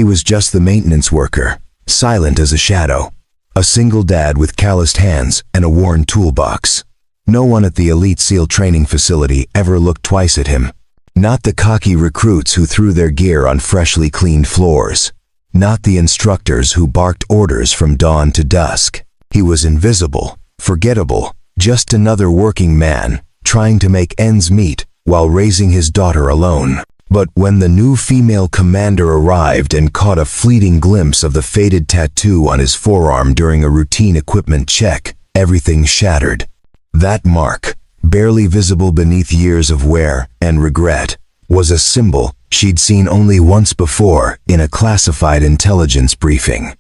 He was just the maintenance worker, silent as a shadow. A single dad with calloused hands and a worn toolbox. No one at the elite SEAL training facility ever looked twice at him. Not the cocky recruits who threw their gear on freshly cleaned floors. Not the instructors who barked orders from dawn to dusk. He was invisible, forgettable, just another working man, trying to make ends meet while raising his daughter alone. But when the new female commander arrived and caught a fleeting glimpse of the faded tattoo on his forearm during a routine equipment check, everything shattered. That mark, barely visible beneath years of wear and regret, was a symbol she'd seen only once before in a classified intelligence briefing.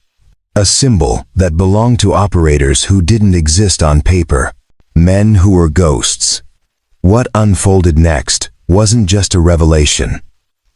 A symbol that belonged to operators who didn't exist on paper, men who were ghosts. What unfolded next wasn't just a revelation.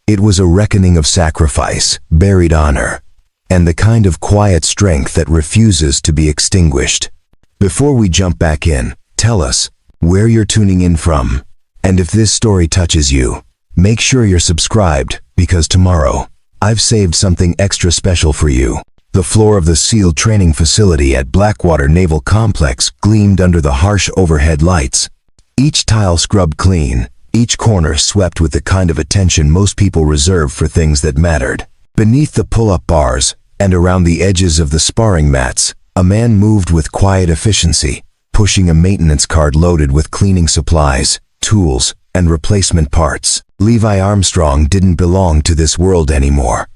It was a reckoning of sacrifice, buried honor, and the kind of quiet strength that refuses to be extinguished. Before we jump back in, tell us where you're tuning in from, and if this story touches you, make sure you're subscribed, because tomorrow, I've saved something extra special for you. The floor of the SEAL training facility at Blackwater Naval Complex gleamed under the harsh overhead lights. Each tile scrubbed clean, each corner swept with the kind of attention most people reserve for things that mattered. Beneath the pull-up bars and around the edges of the sparring mats, a man moved with quiet efficiency, pushing a maintenance cart loaded with cleaning supplies, tools, and replacement parts. Levi Armstrong didn't belong to this world anymore.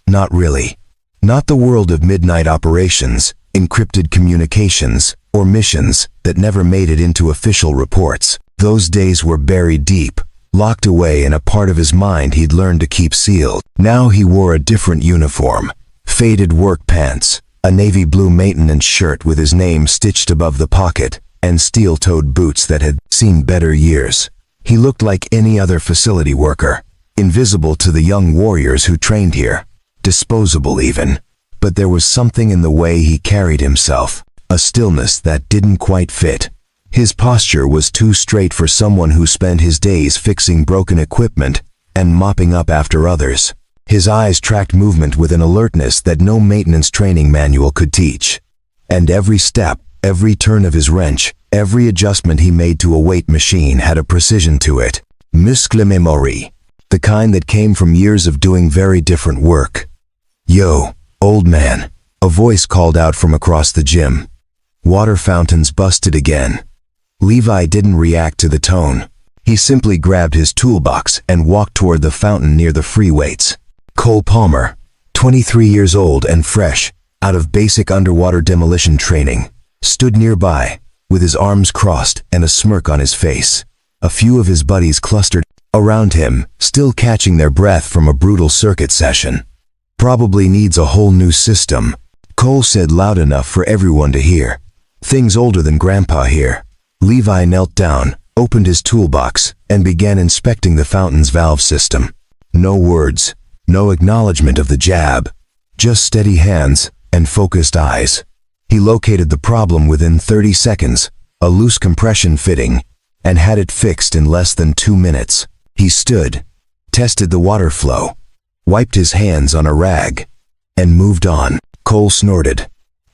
Not really. Not the world of midnight operations, encrypted communications, or missions that never made it into official reports. Those days were buried deep, locked away in a part of his mind he'd learned to keep sealed. Now he wore a different uniform. Faded work pants, a navy blue maintenance shirt with his name stitched above the pocket, and steel-toed boots that had seen better years. He looked like any other facility worker, invisible to the young warriors who trained here, disposable even. But there was something in the way he carried himself, a stillness that didn't quite fit. His posture was too straight for someone who spent his days fixing broken equipment and mopping up after others. His eyes tracked movement with an alertness that no maintenance training manual could teach. And every step, every turn of his wrench, every adjustment he made to a weight machine had a precision to it. Muscle memory. The kind that came from years of doing very different work. "Yo, old man," a voice called out from across the gym. Water fountains busted again. Levi didn't react to the tone. He simply grabbed his toolbox and walked toward the fountain near the free weights. Cole Palmer, 23 years old and fresh, out of basic underwater demolition training, stood nearby, with his arms crossed and a smirk on his face. A few of his buddies clustered around him, still catching their breath from a brutal circuit session. "Probably needs a whole new system," Cole said loud enough for everyone to hear. "Things older than Grandpa here." Levi knelt down, opened his toolbox, and began inspecting the fountain's valve system. No words, no acknowledgement of the jab, just steady hands and focused eyes. He located the problem within 30 seconds, a loose compression fitting, and had it fixed in less than 2 minutes. He stood, tested the water flow, wiped his hands on a rag, and moved on. Cole snorted.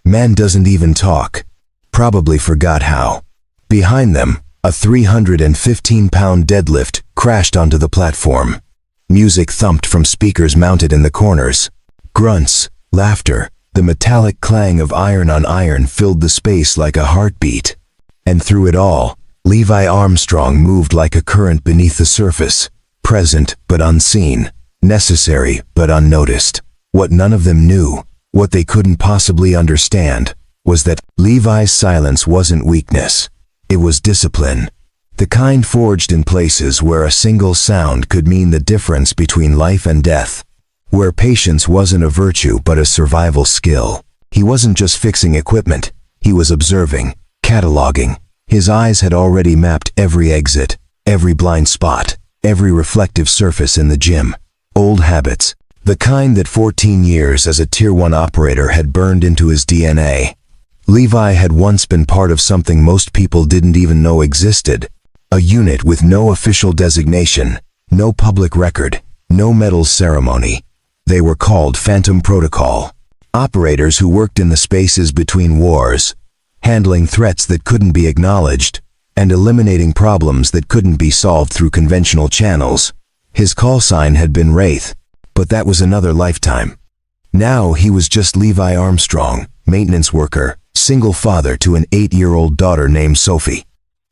"Man doesn't even talk. Probably forgot how." Behind them, a 315-pound deadlift crashed onto the platform. Music thumped from speakers mounted in the corners. Grunts, laughter, the metallic clang of iron on iron filled the space like a heartbeat. And through it all, Levi Armstrong moved like a current beneath the surface, present but unseen, necessary but unnoticed. What none of them knew, what they couldn't possibly understand, was that Levi's silence wasn't weakness. It was discipline. The kind forged in places where a single sound could mean the difference between life and death. Where patience wasn't a virtue but a survival skill. He wasn't just fixing equipment. He was observing, cataloging. His eyes had already mapped every exit, every blind spot, every reflective surface in the gym. Old habits, the kind that 14 years as a Tier 1 operator had burned into his DNA. Levi had once been part of something most people didn't even know existed. A unit with no official designation, no public record, no medals ceremony. They were called Phantom Protocol. Operators who worked in the spaces between wars, handling threats that couldn't be acknowledged, and eliminating problems that couldn't be solved through conventional channels. His call sign had been Wraith, but that was another lifetime. Now he was just Levi Armstrong, maintenance worker, single father to an 8-year-old daughter named Sophie.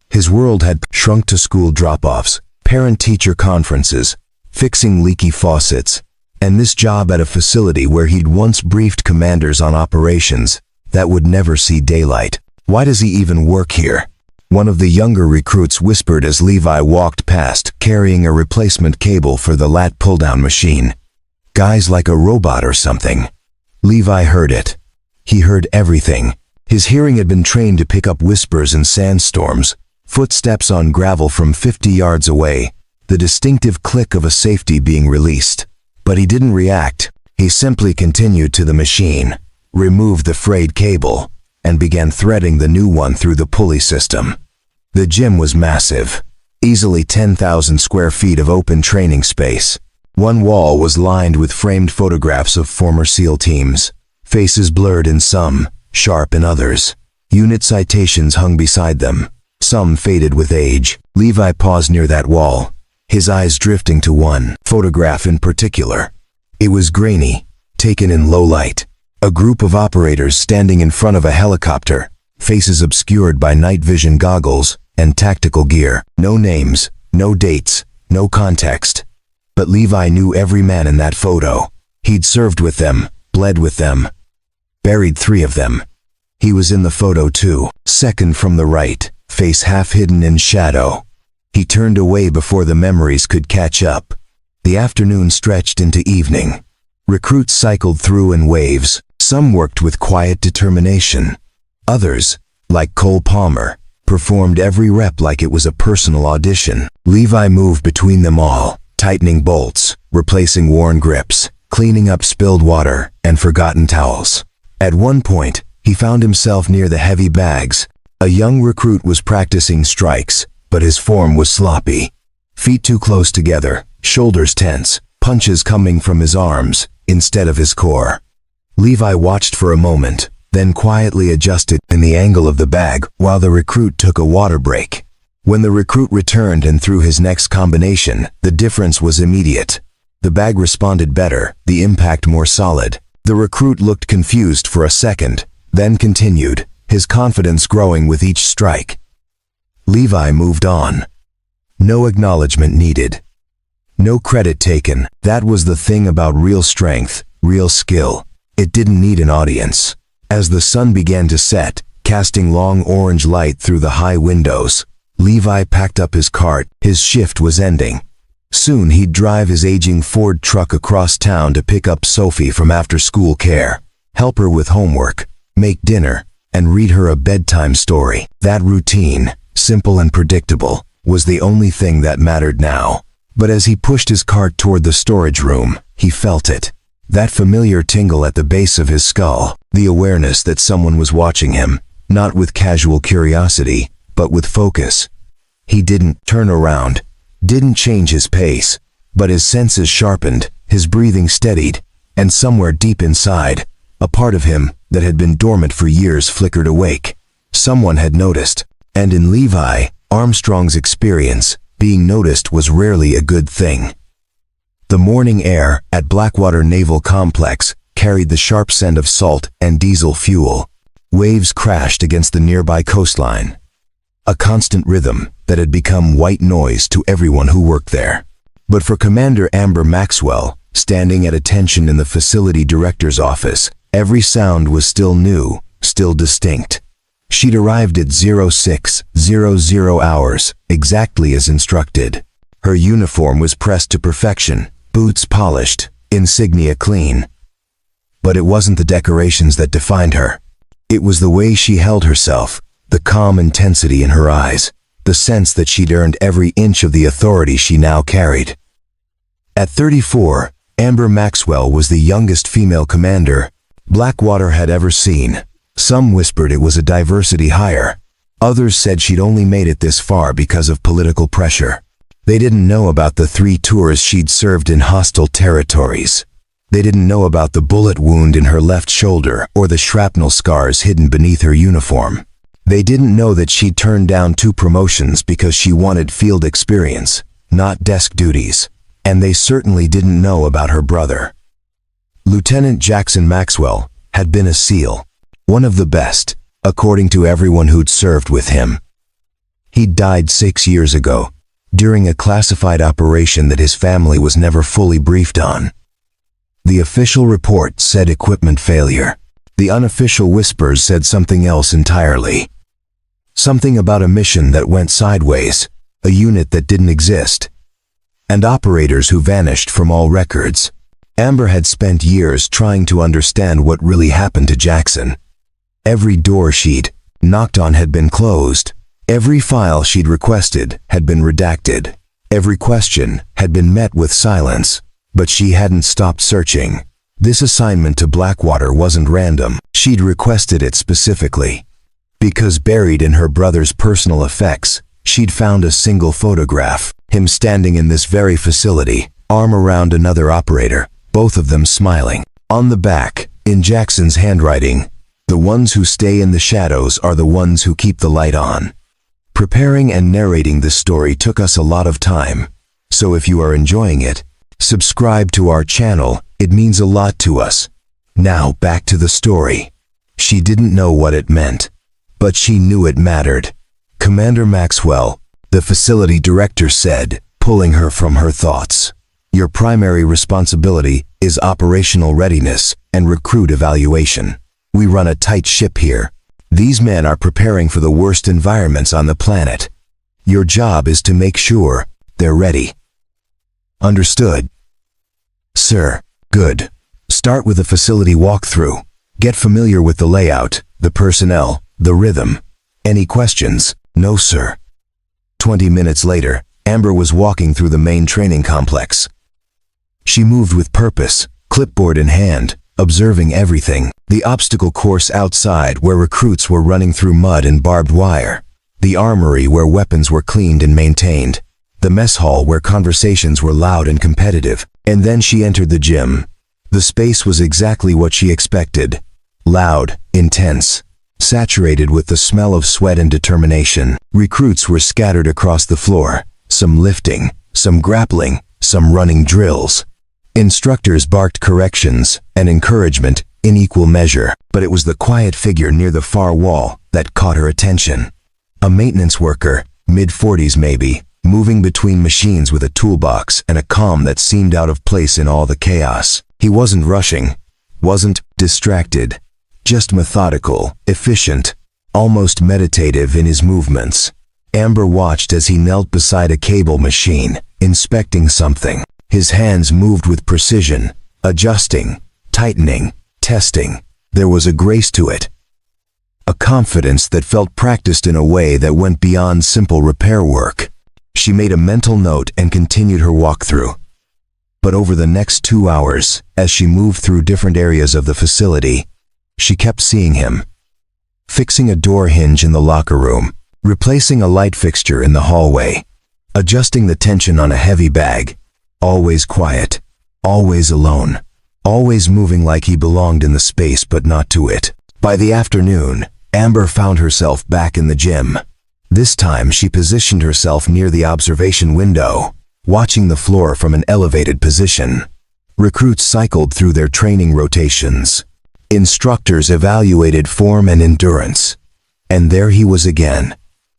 His world had shrunk to school drop-offs, parent-teacher conferences, fixing leaky faucets, and this job at a facility where he'd once briefed commanders on operations that would never see daylight. Why does he even work here? One of the younger recruits whispered as Levi walked past, carrying a replacement cable for the lat pull-down machine. Guy's like a robot or something. Levi heard it. He heard everything. His hearing had been trained to pick up whispers in sandstorms, footsteps on gravel from 50 yards away, the distinctive click of a safety being released. But he didn't react. He simply continued to the machine, removed the frayed cable, and began threading the new one through the pulley system. The gym was massive, easily 10,000 square feet of open training space. One wall was lined with framed photographs of former SEAL teams, faces blurred in some, sharp in others. Unit citations hung beside them, some faded with age. Levi paused near that wall, his eyes drifting to one photograph in particular. It was grainy, taken in low light. A group of operators standing in front of a helicopter, faces obscured by night vision goggles and tactical gear. No names, no dates, no context. But Levi knew every man in that photo. He'd served with them, bled with them, buried 3 of them. He was in the photo too, second from the right, face half hidden in shadow. He turned away before the memories could catch up. The afternoon stretched into evening. Recruits cycled through in waves. Some worked with quiet determination. Others, like Cole Palmer, performed every rep like it was a personal audition. Levi moved between them all, tightening bolts, replacing worn grips, cleaning up spilled water and forgotten towels. At one point, he found himself near the heavy bags. A young recruit was practicing strikes, but his form was sloppy. Feet too close together, shoulders tense, punches coming from his arms instead of his core. Levi watched for a moment, then quietly adjusted in the angle of the bag while the recruit took a water break. When the recruit returned and threw his next combination, the difference was immediate. The bag responded better, the impact more solid. The recruit looked confused for a second, then continued, his confidence growing with each strike. Levi moved on. No acknowledgement needed. No credit taken. That was the thing about real strength, real skill. It didn't need an audience. As the sun began to set, casting long orange light through the high windows, Levi packed up his cart. His shift was ending. Soon he'd drive his aging Ford truck across town to pick up Sophie from after-school care, help her with homework, make dinner, and read her a bedtime story. That routine, simple and predictable, was the only thing that mattered now. But as he pushed his cart toward the storage room, he felt it. That familiar tingle at the base of his skull, the awareness that someone was watching him, not with casual curiosity, but with focus. He didn't turn around, didn't change his pace, but his senses sharpened, his breathing steadied, and somewhere deep inside, a part of him that had been dormant for years flickered awake. Someone had noticed, and in Levi Armstrong's experience, being noticed was rarely a good thing. The morning air at Blackwater Naval Complex carried the sharp scent of salt and diesel fuel. Waves crashed against the nearby coastline. A constant rhythm that had become white noise to everyone who worked there. But for Commander Amber Maxwell, standing at attention in the facility director's office, every sound was still new, still distinct. She'd arrived at 0600 hours, exactly as instructed. Her uniform was pressed to perfection, boots polished, insignia clean. But it wasn't the decorations that defined her. It was the way she held herself, the calm intensity in her eyes, the sense that she'd earned every inch of the authority she now carried. At 34, Amber Maxwell was the youngest female commander Blackwater had ever seen. Some whispered it was a diversity hire. Others said she'd only made it this far because of political pressure. They didn't know about the 3 tours she'd served in hostile territories. They didn't know about the bullet wound in her left shoulder or the shrapnel scars hidden beneath her uniform. They didn't know that she'd turned down 2 promotions because she wanted field experience, not desk duties. And they certainly didn't know about her brother. Lieutenant Jackson Maxwell had been a SEAL, one of the best, according to everyone who'd served with him. He'd died 6 years ago, during a classified operation that his family was never fully briefed on. The official report said equipment failure. The unofficial whispers said something else entirely. Something about a mission that went sideways, a unit that didn't exist, and operators who vanished from all records. Amber had spent years trying to understand what really happened to Jackson. Every door she'd knocked on had been closed. Every file she'd requested had been redacted. Every question had been met with silence. But she hadn't stopped searching. This assignment to Blackwater wasn't random. She'd requested it specifically. Because buried in her brother's personal effects, she'd found a single photograph. Him standing in this very facility, arm around another operator, both of them smiling. On the back, in Jackson's handwriting, "The ones who stay in the shadows are the ones who keep the light on." Preparing and narrating this story took us a lot of time. So if you are enjoying it, subscribe to our channel, it means a lot to us. Now back to the story. She didn't know what it meant, but she knew it mattered. Commander Maxwell, the facility director, said, pulling her from her thoughts, "Your primary responsibility is operational readiness and recruit evaluation. We run a tight ship here. These men are preparing for the worst environments on the planet. Your job is to make sure they're ready." "Understood." "Sir." "Good. Start with a facility walkthrough. Get familiar with the layout, the personnel, the rhythm. Any questions?" "No, sir." 20 minutes later, Amber was walking through the main training complex. She moved with purpose, clipboard in hand, observing everything. The obstacle course outside where recruits were running through mud and barbed wire. The armory where weapons were cleaned and maintained. The mess hall where conversations were loud and competitive. And then she entered the gym. The space was exactly what she expected. Loud, intense, saturated with the smell of sweat and determination. Recruits were scattered across the floor, some lifting, some grappling, some running drills. Instructors barked corrections and encouragement in equal measure, but it was the quiet figure near the far wall that caught her attention. A maintenance worker, mid-40s maybe, moving between machines with a toolbox and a calm that seemed out of place in all the chaos. He wasn't rushing, wasn't distracted, just methodical, efficient, almost meditative in his movements. Amber watched as he knelt beside a cable machine, inspecting something. His hands moved with precision, adjusting, tightening, testing. There was a grace to it, a confidence that felt practiced in a way that went beyond simple repair work. She made a mental note and continued her walkthrough. But over the next 2 hours, as she moved through different areas of the facility, she kept seeing him. Fixing a door hinge in the locker room, replacing a light fixture in the hallway, adjusting the tension on a heavy bag. Always quiet, always alone, always moving like he belonged in the space but not to it. By the afternoon, Amber found herself back in the gym. This time she positioned herself near the observation window, watching the floor from an elevated position. Recruits cycled through their training rotations. Instructors evaluated form and endurance. And there he was again,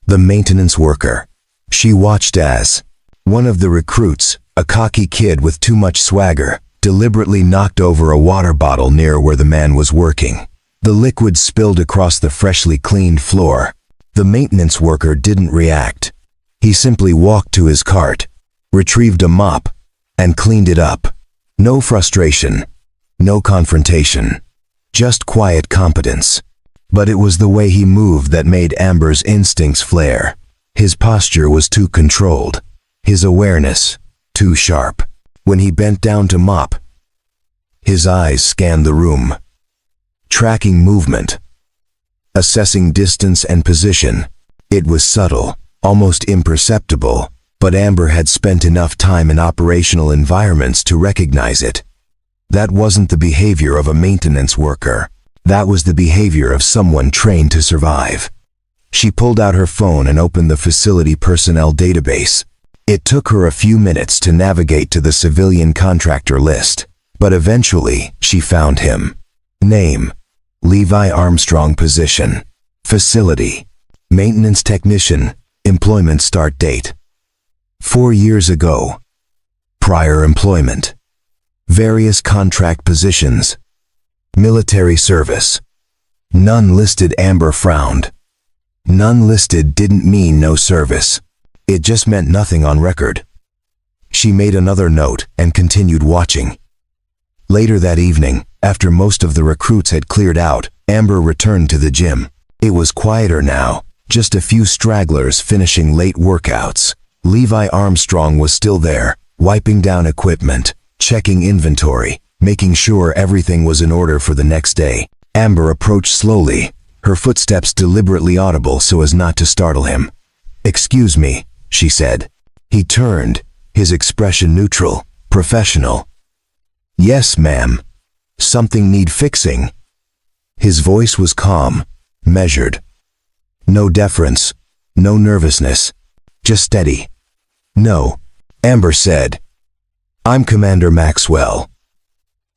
the maintenance worker. She watched as one of the recruits, a cocky kid with too much swagger, deliberately knocked over a water bottle near where the man was working. The liquid spilled across the freshly cleaned floor. The maintenance worker didn't react. He simply walked to his cart, retrieved a mop, and cleaned it up. No frustration, no confrontation, just quiet competence. But it was the way he moved that made Amber's instincts flare. His posture was too controlled, his awareness too sharp. When he bent down to mop, his eyes scanned the room, tracking movement, assessing distance and position. It was subtle, almost imperceptible, but Amber had spent enough time in operational environments to recognize it. That wasn't the behavior of a maintenance worker. That was the behavior of someone trained to survive. She pulled out her phone and opened the facility personnel database. It took her a few minutes to navigate to the civilian contractor list, but eventually she found him. Name: Levi Armstrong. Position: facility, maintenance technician. Employment start date: 4 years ago. Prior employment: various contract positions. Military service: none listed. Amber frowned. None listed didn't mean no service. It just meant nothing on record. She made another note and continued watching. Later that evening, after most of the recruits had cleared out, Amber returned to the gym. It was quieter now, just a few stragglers finishing late workouts. Levi Armstrong was still there, wiping down equipment, checking inventory, making sure everything was in order for the next day. Amber approached slowly, her footsteps deliberately audible so as not to startle him. "Excuse me," she said. He turned, his expression neutral, professional. "Yes, ma'am. Something need fixing?" His voice was calm, measured. No deference, no nervousness, just steady. "No," Amber said. "I'm Commander Maxwell.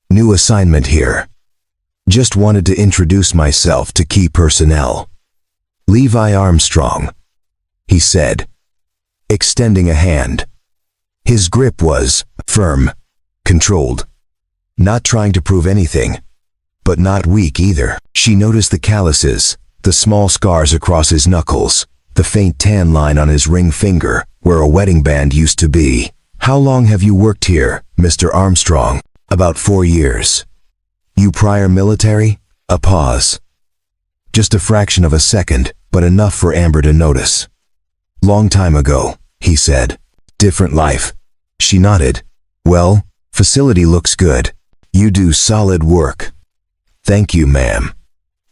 New assignment here. Just wanted to introduce myself to key personnel." "Levi Armstrong," he said, extending a hand. His grip was firm, controlled. Not trying to prove anything, but not weak either. She noticed the calluses, the small scars across his knuckles, the faint tan line on his ring finger, where a wedding band used to be. "How long have you worked here, Mr. Armstrong?" "About 4 years." "You prior military?" A pause. Just a fraction of a second, but enough for Amber to notice. "Long time ago," he said. "Different life." She nodded. "Well, facility looks good. You do solid work." "Thank you, ma'am."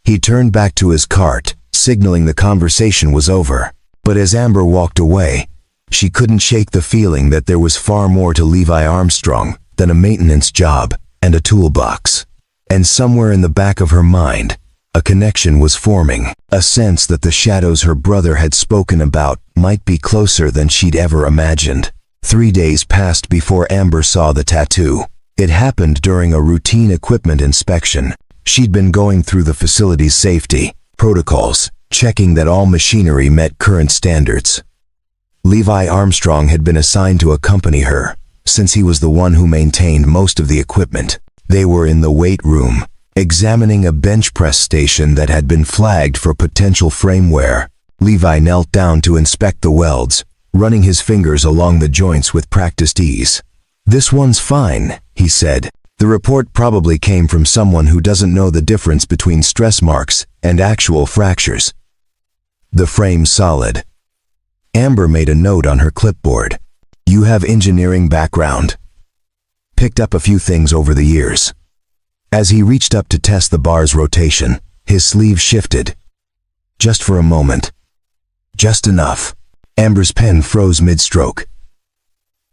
He turned back to his cart, signaling the conversation was over. But as Amber walked away, she couldn't shake the feeling that there was far more to Levi Armstrong than a maintenance job and a toolbox. And somewhere in the back of her mind, a connection was forming, a sense that the shadows her brother had spoken about might be closer than she'd ever imagined. 3 days passed before Amber saw the tattoo. It happened during a routine equipment inspection. She'd been going through the facility's safety protocols, checking that all machinery met current standards. Levi Armstrong had been assigned to accompany her, since he was the one who maintained most of the equipment. They were in the weight room, examining a bench press station that had been flagged for potential frame wear. Levi knelt down to inspect the welds, running his fingers along the joints with practiced ease. "This one's fine," he said. "The report probably came from someone who doesn't know the difference between stress marks and actual fractures." "The frame's solid." Amber made a note on her clipboard. "You have engineering background?" "Picked up a few things over the years." As he reached up to test the bar's rotation, his sleeve shifted. Just for a moment. Just enough. Amber's pen froze mid-stroke.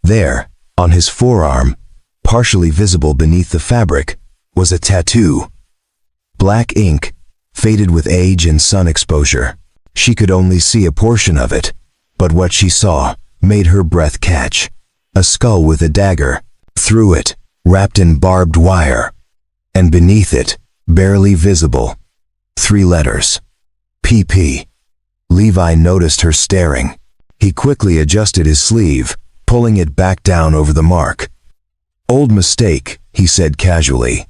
There, on his forearm, partially visible beneath the fabric, was a tattoo. Black ink, faded with age and sun exposure. She could only see a portion of it, but what she saw made her breath catch. A skull with a dagger, through it, wrapped in barbed wire. And beneath it, barely visible, 3 letters. PP. Levi noticed her staring. He quickly adjusted his sleeve, pulling it back down over the mark. "Old mistake," he said casually.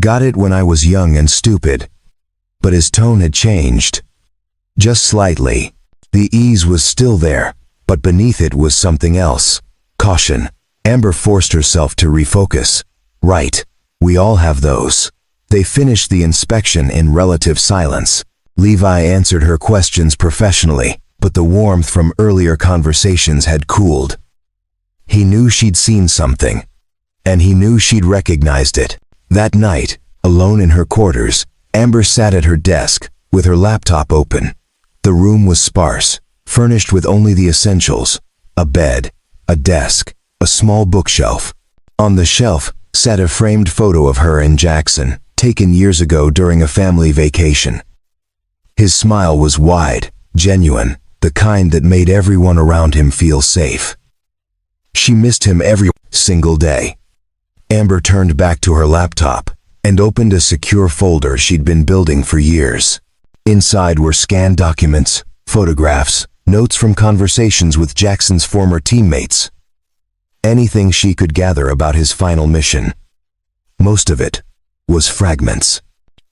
"Got it when I was young and stupid." But his tone had changed. Just slightly. The ease was still there, but beneath it was something else. Caution. Amber forced herself to refocus. "Right. We all have those." They finished the inspection in relative silence. Levi answered her questions professionally, but the warmth from earlier conversations had cooled. He knew she'd seen something, and he knew she'd recognized it. That night, alone in her quarters, Amber sat at her desk, with her laptop open. The room was sparse, furnished with only the essentials: a bed, a desk, a small bookshelf. On the shelf, sat a framed photo of her and Jackson, taken years ago during a family vacation. His smile was wide, genuine, the kind that made everyone around him feel safe. She missed him every single day. Amber turned back to her laptop and opened a secure folder she'd been building for years. Inside were scanned documents, photographs, notes from conversations with Jackson's former teammates. Anything she could gather about his final mission. Most of it was fragments.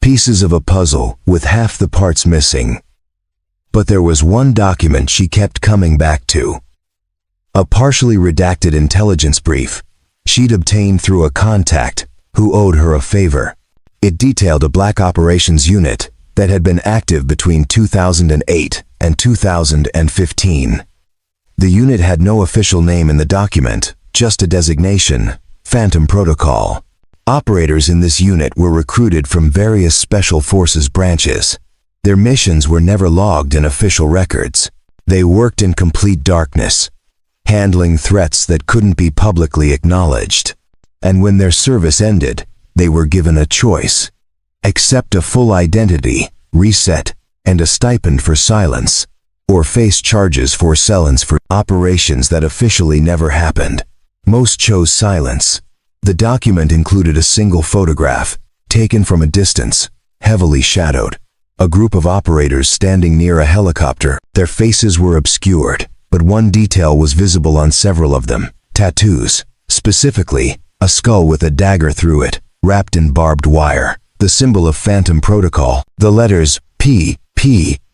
Pieces of a puzzle with half the parts missing. But there was one document she kept coming back to. A partially redacted intelligence brief she'd obtained through a contact who owed her a favor. It detailed a black operations unit that had been active between 2008 and 2015. The unit had no official name in the document, just a designation, Phantom Protocol. Operators in this unit were recruited from various special forces branches. Their missions were never logged in official records. They worked in complete darkness, handling threats that couldn't be publicly acknowledged. And when their service ended, they were given a choice: accept a full identity, reset, and a stipend for silence, or face charges for silence for operations that officially never happened. Most chose silence. The document included a single photograph, taken from a distance, heavily shadowed. A group of operators standing near a helicopter. Their faces were obscured, but one detail was visible on several of them: tattoos. Specifically, a skull with a dagger through it, wrapped in barbed wire. The symbol of Phantom Protocol. The letters P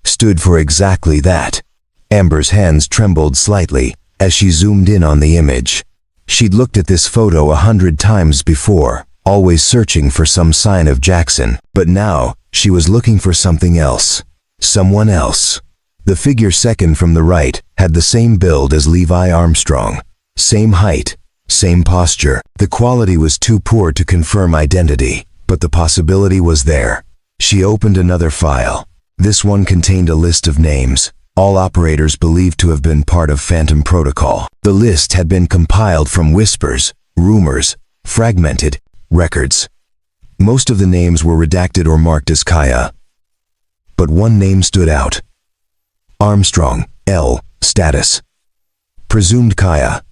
stood for exactly that. Amber's hands trembled slightly as she zoomed in on the image. She'd looked at this photo 100 times before, always searching for some sign of Jackson, but now she was looking for something else. Someone else. The figure second from the right had the same build as Levi Armstrong. Same height, same posture. The quality was too poor to confirm identity, but the possibility was there. She opened another file. This one contained a list of names, all operators believed to have been part of Phantom Protocol. The list had been compiled from whispers, rumors, fragmented records. Most of the names were redacted or marked as Kaya. But one name stood out. Armstrong, L. Status. Presumed Kaya.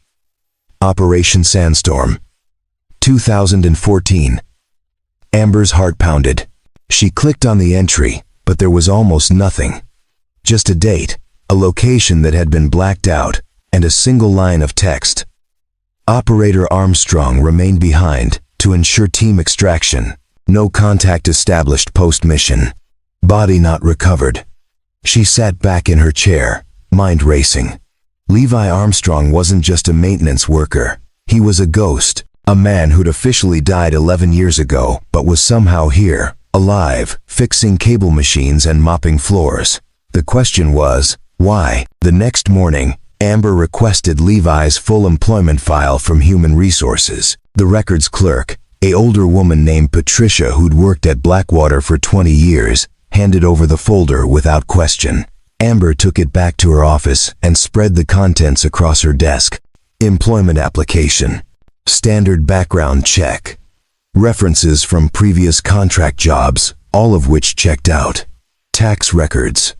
Operation Sandstorm. 2014. Amber's heart pounded. She clicked on the entry, but there was almost nothing. Just a date, a location that had been blacked out, and a single line of text. Operator Armstrong remained behind to ensure team extraction. No contact established post-mission. Body not recovered. She sat back in her chair, mind racing. Levi Armstrong wasn't just a maintenance worker. He was a ghost, a man who'd officially died 11 years ago, but was somehow here, alive, fixing cable machines and mopping floors. The question was, why? The next morning, Amber requested Levi's full employment file from Human Resources. The records clerk, an older woman named Patricia who'd worked at Blackwater for 20 years, handed over the folder without question. Amber took it back to her office and spread the contents across her desk. Employment application. Standard background check. References from previous contract jobs, all of which checked out. Tax records.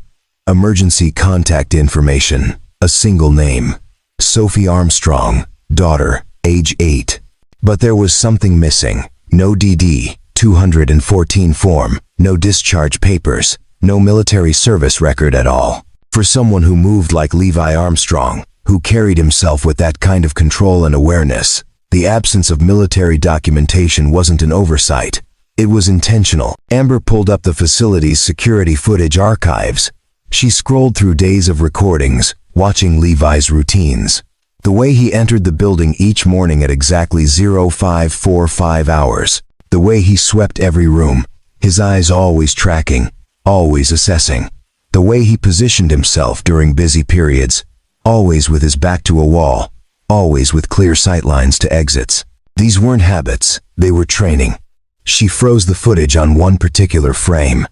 Emergency contact information. A single name. Sophie Armstrong, daughter, age 8. But there was something missing. No DD 214 form, no discharge papers, no military service record at all. For someone who moved like Levi Armstrong, who carried himself with that kind of control and awareness, the absence of military documentation wasn't an oversight. It was intentional. Amber pulled up the facility's security footage archives. She scrolled through days of recordings, watching Levi's routines. The way he entered the building each morning at exactly 0545 hours. The way he swept every room, his eyes always tracking, always assessing. The way he positioned himself during busy periods, always with his back to a wall, always with clear sightlines to exits. These weren't habits, they were training. She froze the footage on one particular frame.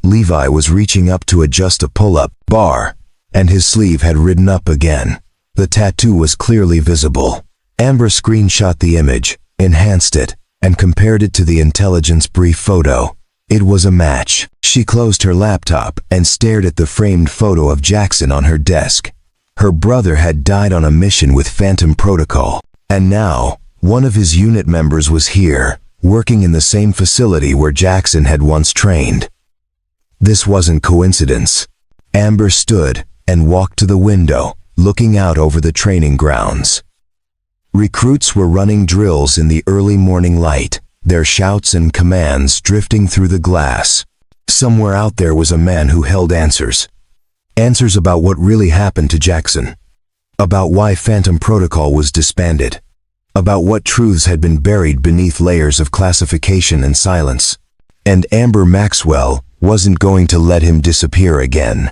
Levi was reaching up to adjust a pull-up bar, and his sleeve had ridden up again. The tattoo was clearly visible. Amber screenshot the image, enhanced it, and compared it to the intelligence brief photo. It was a match. She closed her laptop and stared at the framed photo of Jackson on her desk. Her brother had died on a mission with Phantom Protocol, and now one of his unit members was here, working in the same facility where Jackson had once trained. This wasn't coincidence. Amber stood and walked to the window, looking out over the training grounds. Recruits were running drills in the early morning light, their shouts and commands drifting through the glass. Somewhere out there was a man who held answers. Answers about what really happened to Jackson. About why Phantom Protocol was disbanded. About what truths had been buried beneath layers of classification and silence. And Amber Maxwell wasn't going to let him disappear again.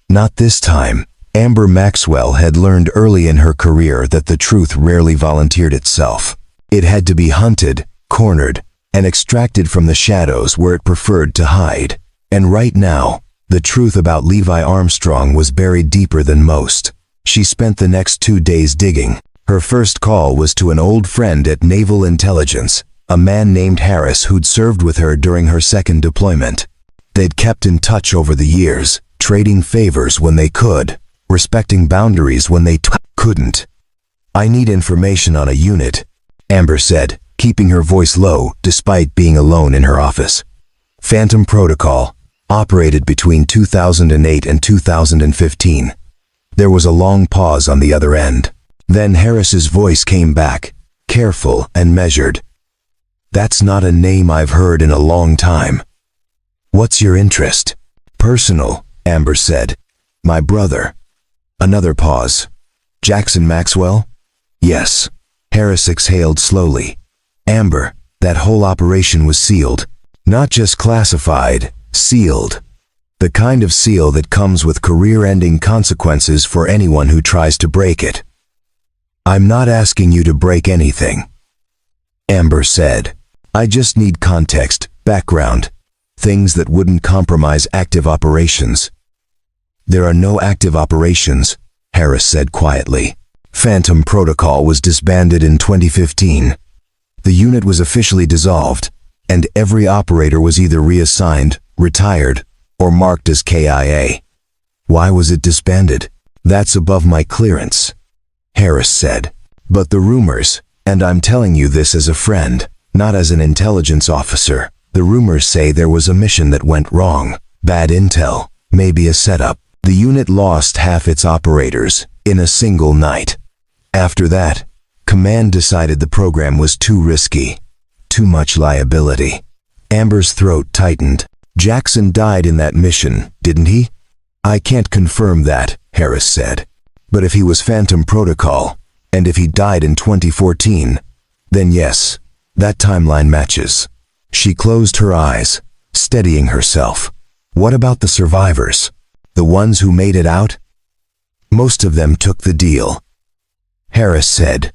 Not this time. Amber Maxwell had learned early in her career that the truth rarely volunteered itself. It had to be hunted, cornered, and extracted from the shadows where it preferred to hide. And right now, the truth about Levi Armstrong was buried deeper than most. She spent the next 2 days digging. Her first call was to an old friend at Naval Intelligence, a man named Harris who'd served with her during her second deployment. They'd kept in touch over the years, trading favors when they could, respecting boundaries when they couldn't. "I need information on a unit," Amber said, keeping her voice low despite being alone in her office. "Phantom Protocol, operated between 2008 and 2015. There was a long pause on the other end. Then Harris's voice came back, careful and measured. "That's not a name I've heard in a long time. What's your interest?" "Personal," Amber said. "My brother." Another pause. "Jackson Maxwell?" "Yes." Harris exhaled slowly. "Amber, that whole operation was sealed. Not just classified, sealed. The kind of seal that comes with career-ending consequences for anyone who tries to break it." "I'm not asking you to break anything," Amber said. "I just need context, background, things that wouldn't compromise active operations." "There are no active operations," Harris said quietly. "Phantom Protocol was disbanded in 2015. The unit was officially dissolved, and every operator was either reassigned, retired, or marked as KIA. Why was it disbanded? That's above my clearance," Harris said. "But the rumors, and I'm telling you this as a friend, not as an intelligence officer, the rumors say there was a mission that went wrong, bad intel, maybe a setup. The unit lost half its operators in a single night. After that, Command decided the program was too risky, too much liability." Amber's throat tightened. "Jackson died in that mission, didn't he?" "I can't confirm that," Harris said. "But if he was Phantom Protocol, and if he died in 2014, then yes, that timeline matches." She closed her eyes, steadying herself. "What about the survivors? The ones who made it out?" "Most of them took the deal," Harris said.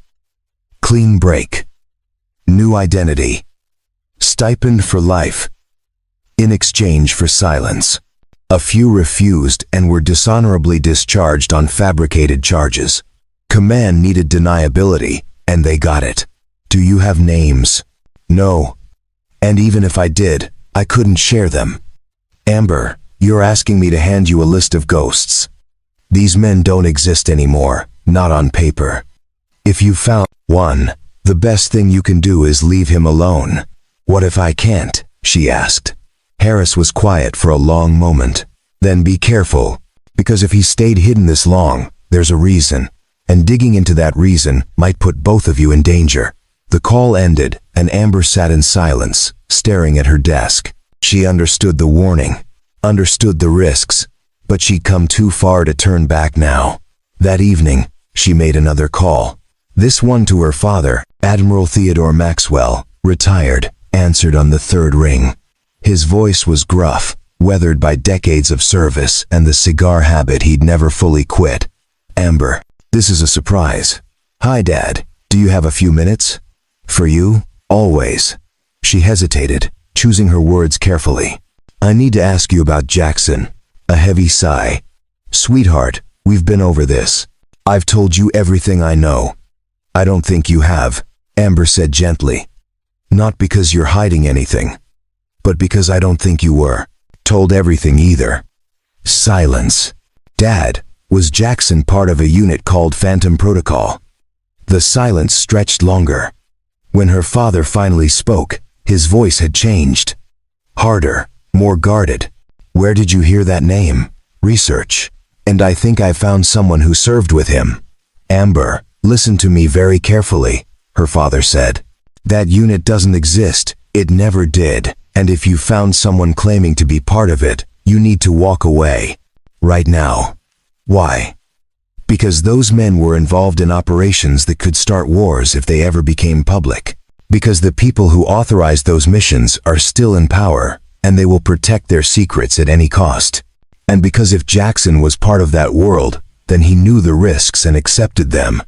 "Clean break. New identity. Stipend for life. In exchange for silence. A few refused and were dishonorably discharged on fabricated charges. Command needed deniability, and they got it. Do you have names?" "No. And even if I did, I couldn't share them." "Amber, you're asking me to hand you a list of ghosts. These men don't exist anymore, not on paper. If you found one, the best thing you can do is leave him alone." "What if I can't?" she asked. Harris was quiet for a long moment. "Then be careful, because if he stayed hidden this long, there's a reason, and digging into that reason might put both of you in danger." The call ended, and Amber sat in silence, staring at her desk. She understood the warning, understood the risks, but she'd come too far to turn back now. That evening, she made another call. This one to her father, Admiral Theodore Maxwell, retired, answered on the third ring. His voice was gruff, weathered by decades of service and the cigar habit he'd never fully quit. "Amber, this is a surprise." "Hi, Dad. Do you have a few minutes?" "For you, always." She hesitated, choosing her words carefully. "I need to ask you about Jackson." A heavy sigh. "Sweetheart, we've been over this. I've told you everything I know." "I don't think you have," Amber said gently. Not because you're hiding anything, but because I don't think you were told everything either. Silence. Dad, was Jackson part of a unit called Phantom Protocol? The silence stretched longer. When her father finally spoke, his voice had changed. Harder, more guarded. Where did you hear that name? Research. And I think I found someone who served with him. Amber, listen to me very carefully, her father said. That unit doesn't exist, it never did, and if you found someone claiming to be part of it, you need to walk away. Right now. Why? Because those men were involved in operations that could start wars if they ever became public. Because the people who authorized those missions are still in power, and they will protect their secrets at any cost. And because if Jackson was part of that world, then he knew the risks and accepted them.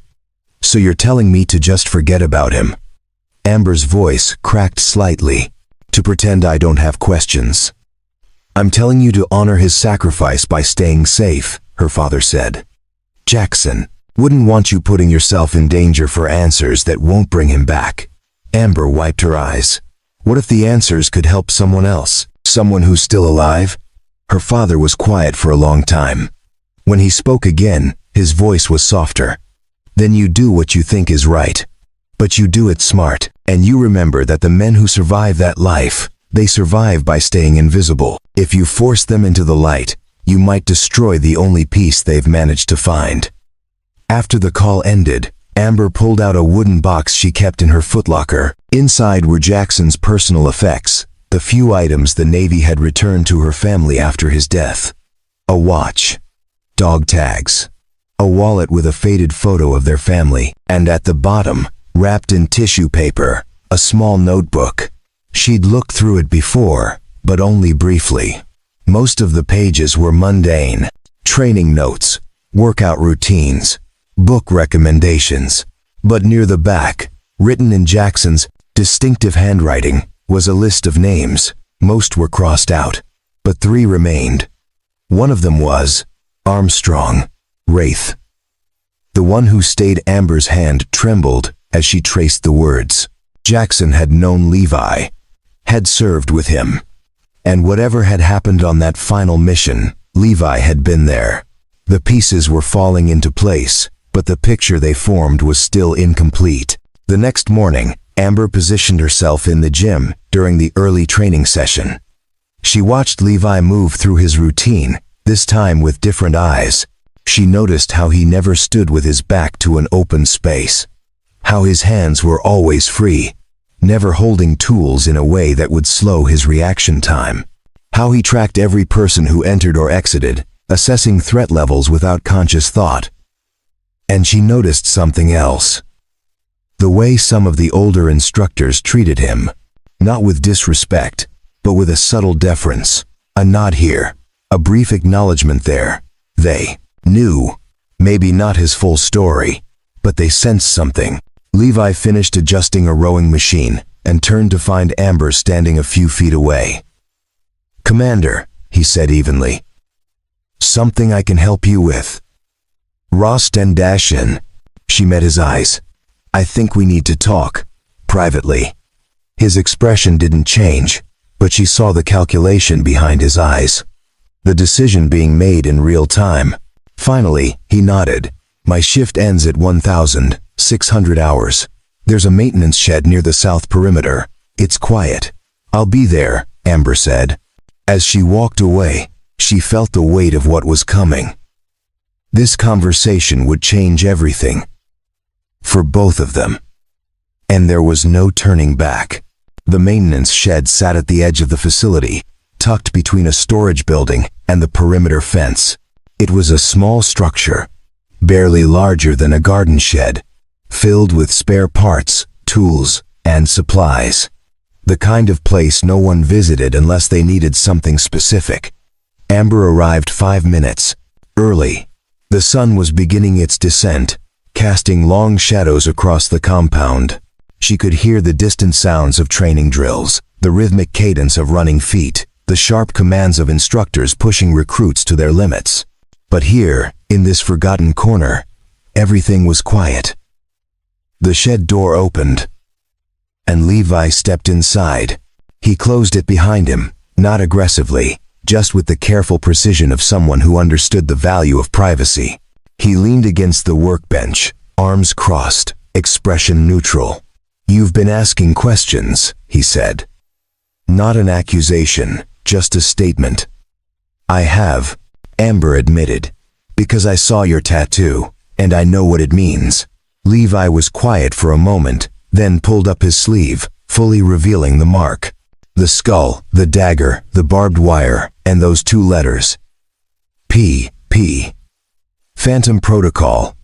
So you're telling me to just forget about him? Amber's voice cracked slightly, to pretend I don't have questions. I'm telling you to honor his sacrifice by staying safe, her father said. Jackson wouldn't want you putting yourself in danger for answers that won't bring him back. Amber wiped her eyes. What if the answers could help someone else? Someone who's still alive? Her father was quiet for a long time. When he spoke again, his voice was softer. Then you do what you think is right. But you do it smart, and you remember that the men who survive that life, they survive by staying invisible. If you force them into the light, you might destroy the only peace they've managed to find. After the call ended, Amber pulled out a wooden box she kept in her footlocker. Inside were Jackson's personal effects, the few items the Navy had returned to her family after his death. A watch, dog tags, a wallet with a faded photo of their family, and at the bottom, wrapped in tissue paper, a small notebook. She'd looked through it before, but only briefly. Most of the pages were mundane. Training notes, workout routines, book recommendations. But near the back, written in Jackson's distinctive handwriting, was a list of names. Most were crossed out, but 3 remained. One of them was Armstrong Wraith. The one who stayed Amber's hand trembled as she traced the words. Jackson had known Levi, had served with him. And whatever had happened on that final mission, Levi had been there. The pieces were falling into place, but the picture they formed was still incomplete. The next morning, Amber positioned herself in the gym during the early training session. She watched Levi move through his routine, this time with different eyes. She noticed how he never stood with his back to an open space. How his hands were always free, never holding tools in a way that would slow his reaction time. How he tracked every person who entered or exited, assessing threat levels without conscious thought. And she noticed something else. The way some of the older instructors treated him, not with disrespect, but with a subtle deference. A nod here, a brief acknowledgement there. They knew, maybe not his full story, but they sensed something. Levi finished adjusting a rowing machine and turned to find Amber standing a few feet away. "Commander," he said evenly. "Something I can help you with?" Rosten Dashin. She met his eyes. "I think we need to talk, privately." His expression didn't change, but she saw the calculation behind his eyes. The decision being made in real time. Finally, he nodded. "My shift ends at 1,600 hours. There's a maintenance shed near the south perimeter. It's quiet. I'll be there," Amber said. As she walked away, she felt the weight of what was coming. This conversation would change everything. For both of them. And there was no turning back. The maintenance shed sat at the edge of the facility, tucked between a storage building and the perimeter fence. It was a small structure, barely larger than a garden shed, filled with spare parts, tools, and supplies. The kind of place no one visited unless they needed something specific. Amber arrived 5 minutes early. The sun was beginning its descent, casting long shadows across the compound. She could hear the distant sounds of training drills, the rhythmic cadence of running feet, the sharp commands of instructors pushing recruits to their limits. But here, in this forgotten corner, everything was quiet. The shed door opened. and Levi stepped inside. He closed it behind him, not aggressively, just with the careful precision of someone who understood the value of privacy. He leaned against the workbench, arms crossed, expression neutral. "You've been asking questions," he said. "Not an accusation, just a statement." "I have," Amber admitted, "because I saw your tattoo, and I know what it means." Levi was quiet for a moment, then pulled up his sleeve, fully revealing the mark. The skull, the dagger, the barbed wire, and those two letters. P. Phantom Protocol.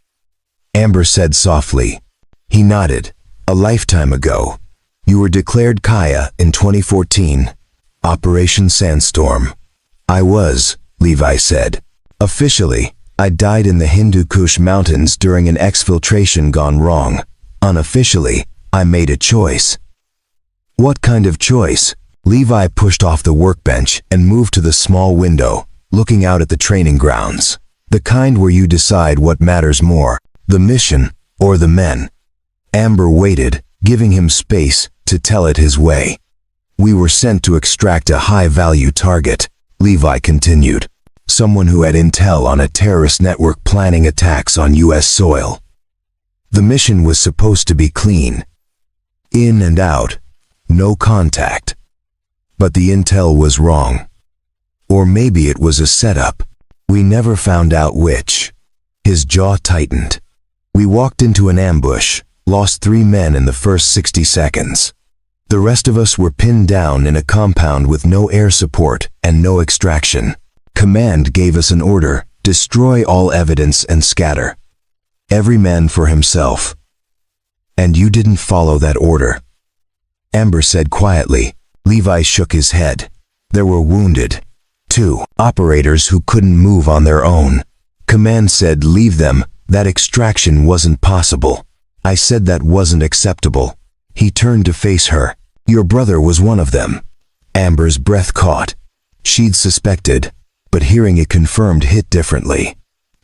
Amber said softly. He nodded. "A lifetime ago. You were declared Kaya in 2014. Operation Sandstorm." "I was," Levi said. "Officially, I died in the Hindu Kush Mountains during an exfiltration gone wrong. Unofficially, I made a choice." "What kind of choice?" Levi pushed off the workbench and moved to the small window, looking out at the training grounds. "The kind where you decide what matters more, the mission or the men." Amber waited, giving him space to tell it his way. "We were sent to extract a high-value target," Levi continued. "Someone who had intel on a terrorist network planning attacks on U.S. soil. The mission was supposed to be clean. In and out. No contact. But the intel was wrong. Or maybe it was a setup. We never found out which." His jaw tightened. "We walked into an ambush, lost 3 men in the first 60 seconds. The rest of us were pinned down in a compound with no air support and no extraction. Command gave us an order: destroy all evidence and scatter. Every man for himself. And you didn't follow that order." Amber said quietly. Levi shook his head. "There were wounded. 2 operators who couldn't move on their own. Command said leave them, that extraction wasn't possible. I said that wasn't acceptable." He turned to face her. "Your brother was one of them." Amber's breath caught. She'd suspected, but hearing it confirmed hit differently.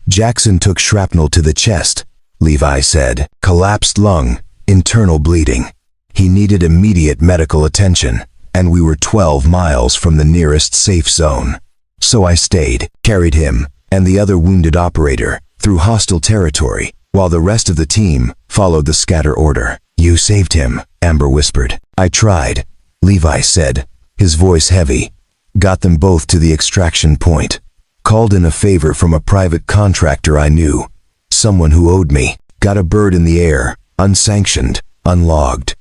"Jackson took shrapnel to the chest," Levi said. "Collapsed lung, internal bleeding. He needed immediate medical attention, and we were 12 miles from the nearest safe zone. So I stayed, carried him, and the other wounded operator, through hostile territory, while the rest of the team followed the scatter order." "You saved him," Amber whispered. "I tried," Levi said, his voice heavy. "Got them both to the extraction point. Called in a favor from a private contractor I knew. Someone who owed me. Got a bird in the air, unsanctioned, unlogged.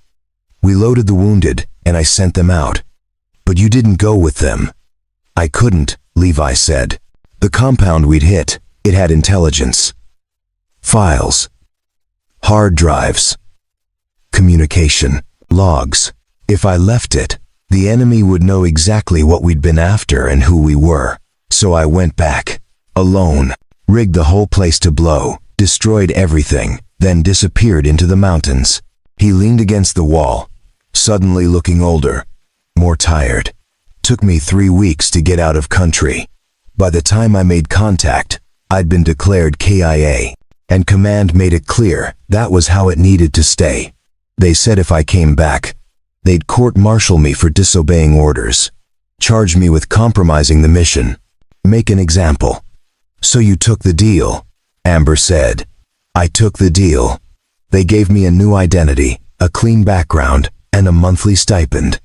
We loaded the wounded, and I sent them out. But you didn't go with them." "I couldn't," Levi said. "The compound we'd hit, it had intelligence. Files. Hard drives. Communication. Logs. If I left it, the enemy would know exactly what we'd been after and who we were. So I went back. Alone. Rigged the whole place to blow. Destroyed everything, then disappeared into the mountains." He leaned against the wall, suddenly looking older, more tired. "Took me 3 weeks to get out of country. By the time I made contact, I'd been declared KIA, and command made it clear that was how it needed to stay. They said if I came back, they'd court-martial me for disobeying orders, charge me with compromising the mission, make an example." "So you took the deal," Amber said. "I took the deal. They gave me a new identity, a clean background, and a monthly stipend.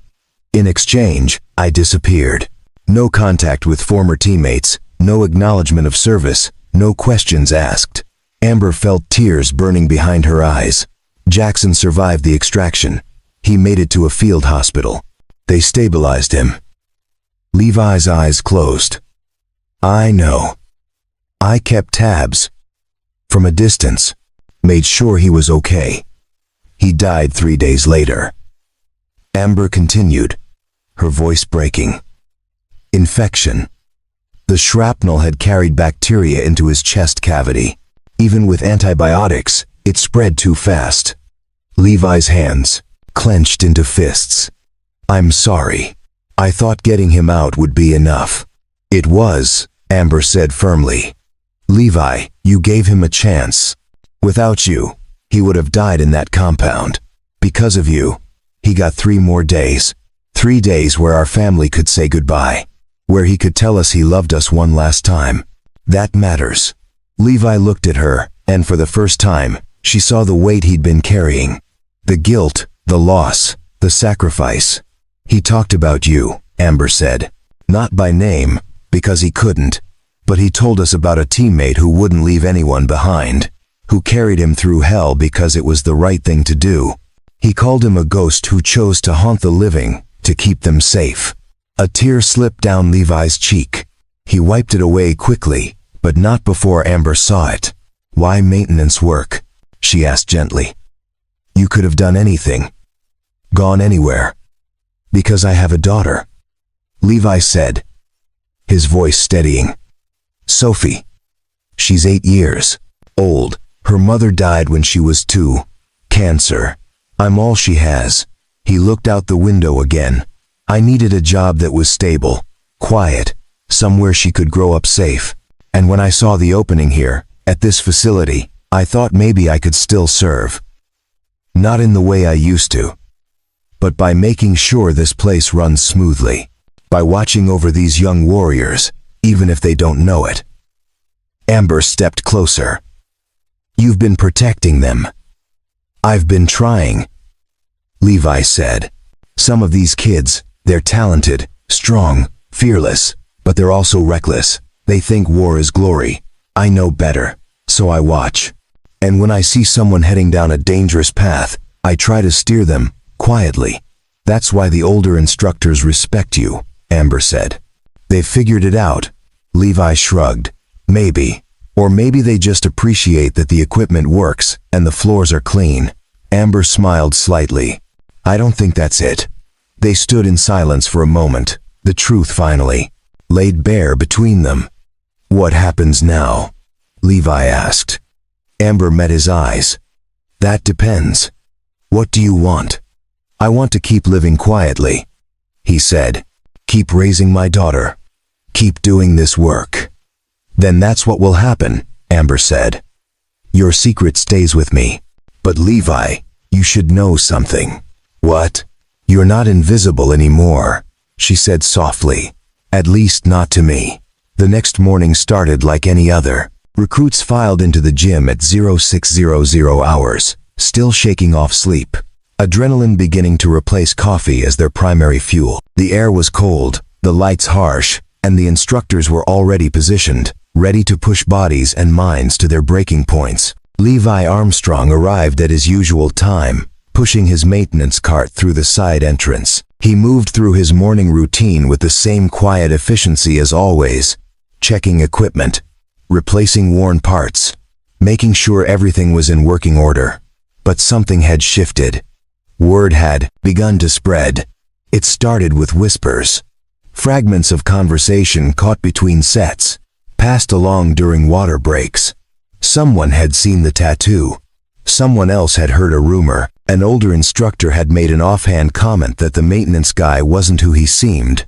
In exchange, I disappeared. No contact with former teammates, no acknowledgement of service, no questions asked." Amber felt tears burning behind her eyes. Jackson survived the extraction. He made it to a field hospital. They stabilized him. Levi's eyes closed. "I know. I kept tabs. From a distance. Made sure he was okay. He died 3 days later." Amber continued, her voice breaking. "Infection. The shrapnel had carried bacteria into his chest cavity. Even with antibiotics, it spread too fast." Levi's hands clenched into fists. "I'm sorry. I thought getting him out would be enough." "It was," Amber said firmly. "Levi, you gave him a chance. Without you, he would have died in that compound. Because of you, He got 3 more days. 3 days where our family could say goodbye. Where he could tell us he loved us one last time. That matters. Levi looked at her, and for the first time, she saw the weight he'd been carrying. The guilt, the loss, the sacrifice. He talked about you, Amber said. Not by name, because he couldn't, but he told us about a teammate who wouldn't leave anyone behind, who carried him through hell because it was the right thing to do. He called him a ghost who chose to haunt the living, to keep them safe. A tear slipped down Levi's cheek. He wiped it away quickly, but not before Amber saw it. Why maintenance work? She asked gently. You could have done anything. Gone anywhere. Because I have a daughter. Levi said, his voice steadying. Sophie. She's 8 years old. Her mother died when she was 2. Cancer. I'm all she has. He looked out the window again. I needed a job that was stable, quiet, somewhere she could grow up safe. And when I saw the opening here, at this facility, I thought maybe I could still serve. Not in the way I used to, but by making sure this place runs smoothly, by watching over these young warriors, even if they don't know it. Amber stepped closer. You've been protecting them. I've been trying, Levi said. Some of these kids, they're talented, strong, fearless, but they're also reckless. They think war is glory. I know better, so I watch. And when I see someone heading down a dangerous path, I try to steer them, quietly. That's why the older instructors respect you, Amber said. They've figured it out. Levi shrugged. Maybe. Or maybe they just appreciate that the equipment works and the floors are clean. Amber smiled slightly. I don't think that's it. They stood in silence for a moment, the truth finally laid bare between them. What happens now? Levi asked. Amber met his eyes. That depends. What do you want? I want to keep living quietly, he said. Keep raising my daughter. Keep doing this work. Then that's what will happen, Amber said. Your secret stays with me. But Levi, you should know something. What? You're not invisible anymore, she said softly. At least not to me. The next morning started like any other. Recruits filed into the gym at 0600 hours, still shaking off sleep. Adrenaline beginning to replace coffee as their primary fuel. The air was cold, the lights harsh, and the instructors were already positioned, ready to push bodies and minds to their breaking points. Levi Armstrong arrived at his usual time, pushing his maintenance cart through the side entrance. He moved through his morning routine with the same quiet efficiency as always, checking equipment, replacing worn parts, making sure everything was in working order. But something had shifted. Word had begun to spread. It started with whispers. Fragments of conversation caught between sets, passed along during water breaks. Someone had seen the tattoo. Someone else had heard a rumor. An older instructor had made an offhand comment that the maintenance guy wasn't who he seemed.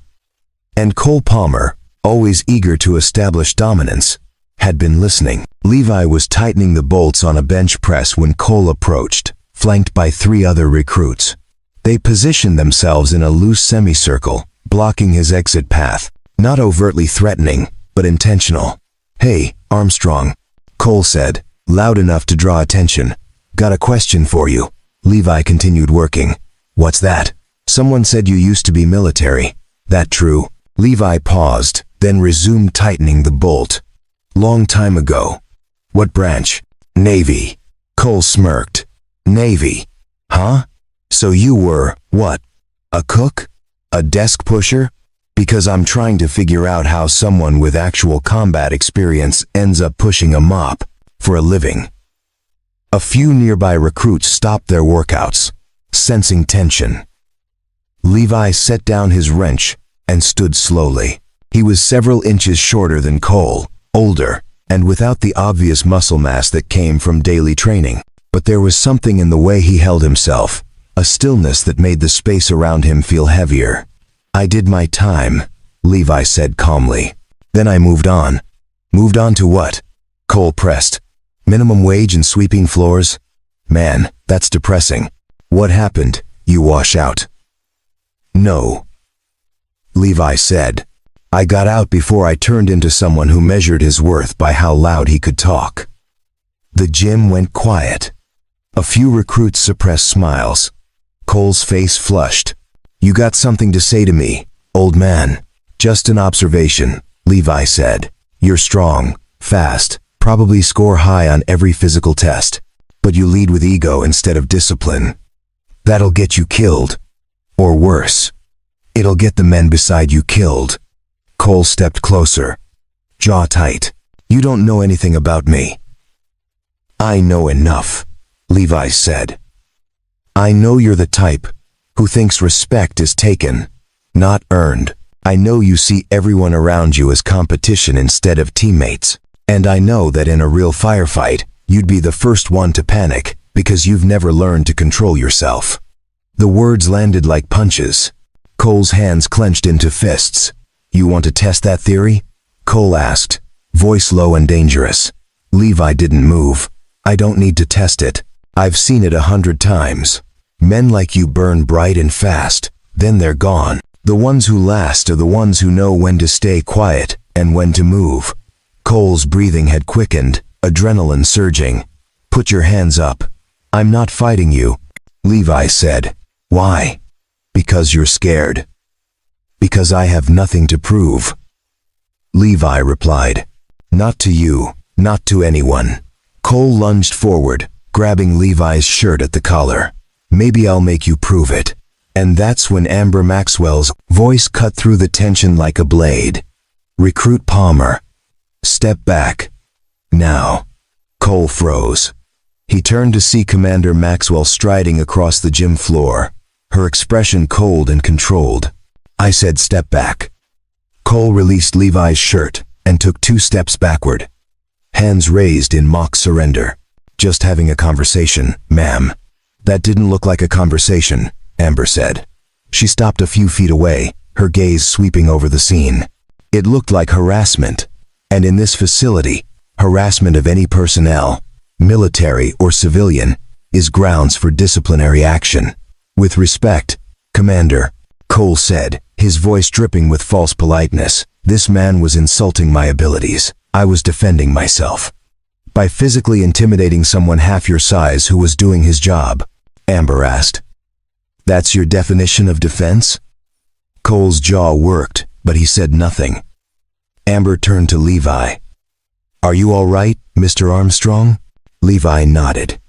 And Cole Palmer, always eager to establish dominance, had been listening. Levi was tightening the bolts on a bench press when Cole approached, flanked by 3 other recruits. They positioned themselves in a loose semicircle, blocking his exit path. Not overtly threatening, but intentional. Hey, Armstrong, Cole said, loud enough to draw attention. Got a question for you. Levi continued working. What's that? Someone said you used to be military. That true? Levi paused, then resumed tightening the bolt. Long time ago. What branch? Navy. Cole smirked. Navy. Huh? So you were, what? A cook? A desk pusher? Because I'm trying to figure out how someone with actual combat experience ends up pushing a mop for a living. A few nearby recruits stopped their workouts, sensing tension. Levi set down his wrench and stood slowly. He was several inches shorter than Cole, older, and without the obvious muscle mass that came from daily training. But there was something in the way he held himself, a stillness that made the space around him feel heavier. I did my time, Levi said calmly. Then I moved on. Moved on to what? Cole pressed. Minimum wage and sweeping floors? Man, that's depressing. What happened? You wash out. No. Levi said. I got out before I turned into someone who measured his worth by how loud he could talk. The gym went quiet. A few recruits suppressed smiles. Cole's face flushed. You got something to say to me, old man? Just an observation, Levi said. You're strong, fast, probably score high on every physical test, but you lead with ego instead of discipline. That'll get you killed. Or worse. It'll get the men beside you killed. Cole stepped closer. Jaw tight. You don't know anything about me. I know enough, Levi said. I know you're the type who thinks respect is taken, not earned. I know you see everyone around you as competition instead of teammates. And I know that in a real firefight, you'd be the first one to panic because you've never learned to control yourself. The words landed like punches. Cole's hands clenched into fists. You want to test that theory? Cole asked, voice low and dangerous. Levi didn't move. I don't need to test it. I've seen it 100 times. Men like you burn bright and fast, then they're gone. The ones who last are the ones who know when to stay quiet and when to move. Cole's breathing had quickened, adrenaline surging. Put your hands up. I'm not fighting you, Levi said. Why? Because you're scared. Because I have nothing to prove. Levi replied. Not to you, not to anyone. Cole lunged forward, grabbing Levi's shirt at the collar. Maybe I'll make you prove it. And that's when Amber Maxwell's voice cut through the tension like a blade. Recruit Palmer. Step back. Now. Cole froze. He turned to see Commander Maxwell striding across the gym floor, her expression cold and controlled. I said step back. Cole released Levi's shirt and took 2 steps backward. Hands raised in mock surrender. Just having a conversation, ma'am. That didn't look like a conversation, Amber said. She stopped a few feet away, her gaze sweeping over the scene. It looked like harassment. And in this facility, harassment of any personnel, military or civilian, is grounds for disciplinary action. With respect, Commander, Cole said, his voice dripping with false politeness. This man was insulting my abilities. I was defending myself. By physically intimidating someone half your size who was doing his job, Amber asked. That's your definition of defense? Cole's jaw worked, but he said nothing. Amber turned to Levi. Are you all right, Mr. Armstrong? Levi nodded.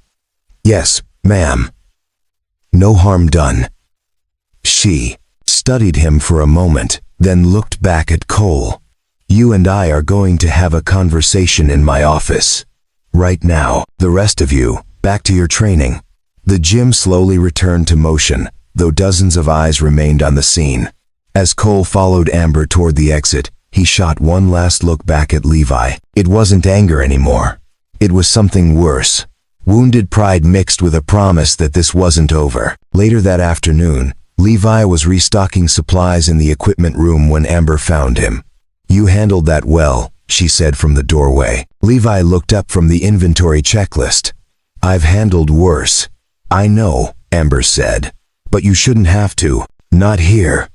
Yes, ma'am. No harm done. She studied him for a moment, then looked back at Cole. You and I are going to have a conversation in my office. Right now, the rest of you, back to your training. The gym slowly returned to motion, though dozens of eyes remained on the scene. As Cole followed Amber toward the exit, he shot one last look back at Levi. It wasn't anger anymore. It was something worse. Wounded pride mixed with a promise that this wasn't over. Later that afternoon, Levi was restocking supplies in the equipment room when Amber found him. You handled that well, she said from the doorway. Levi looked up from the inventory checklist. I've handled worse. I know, Amber said. But you shouldn't have to. Not here.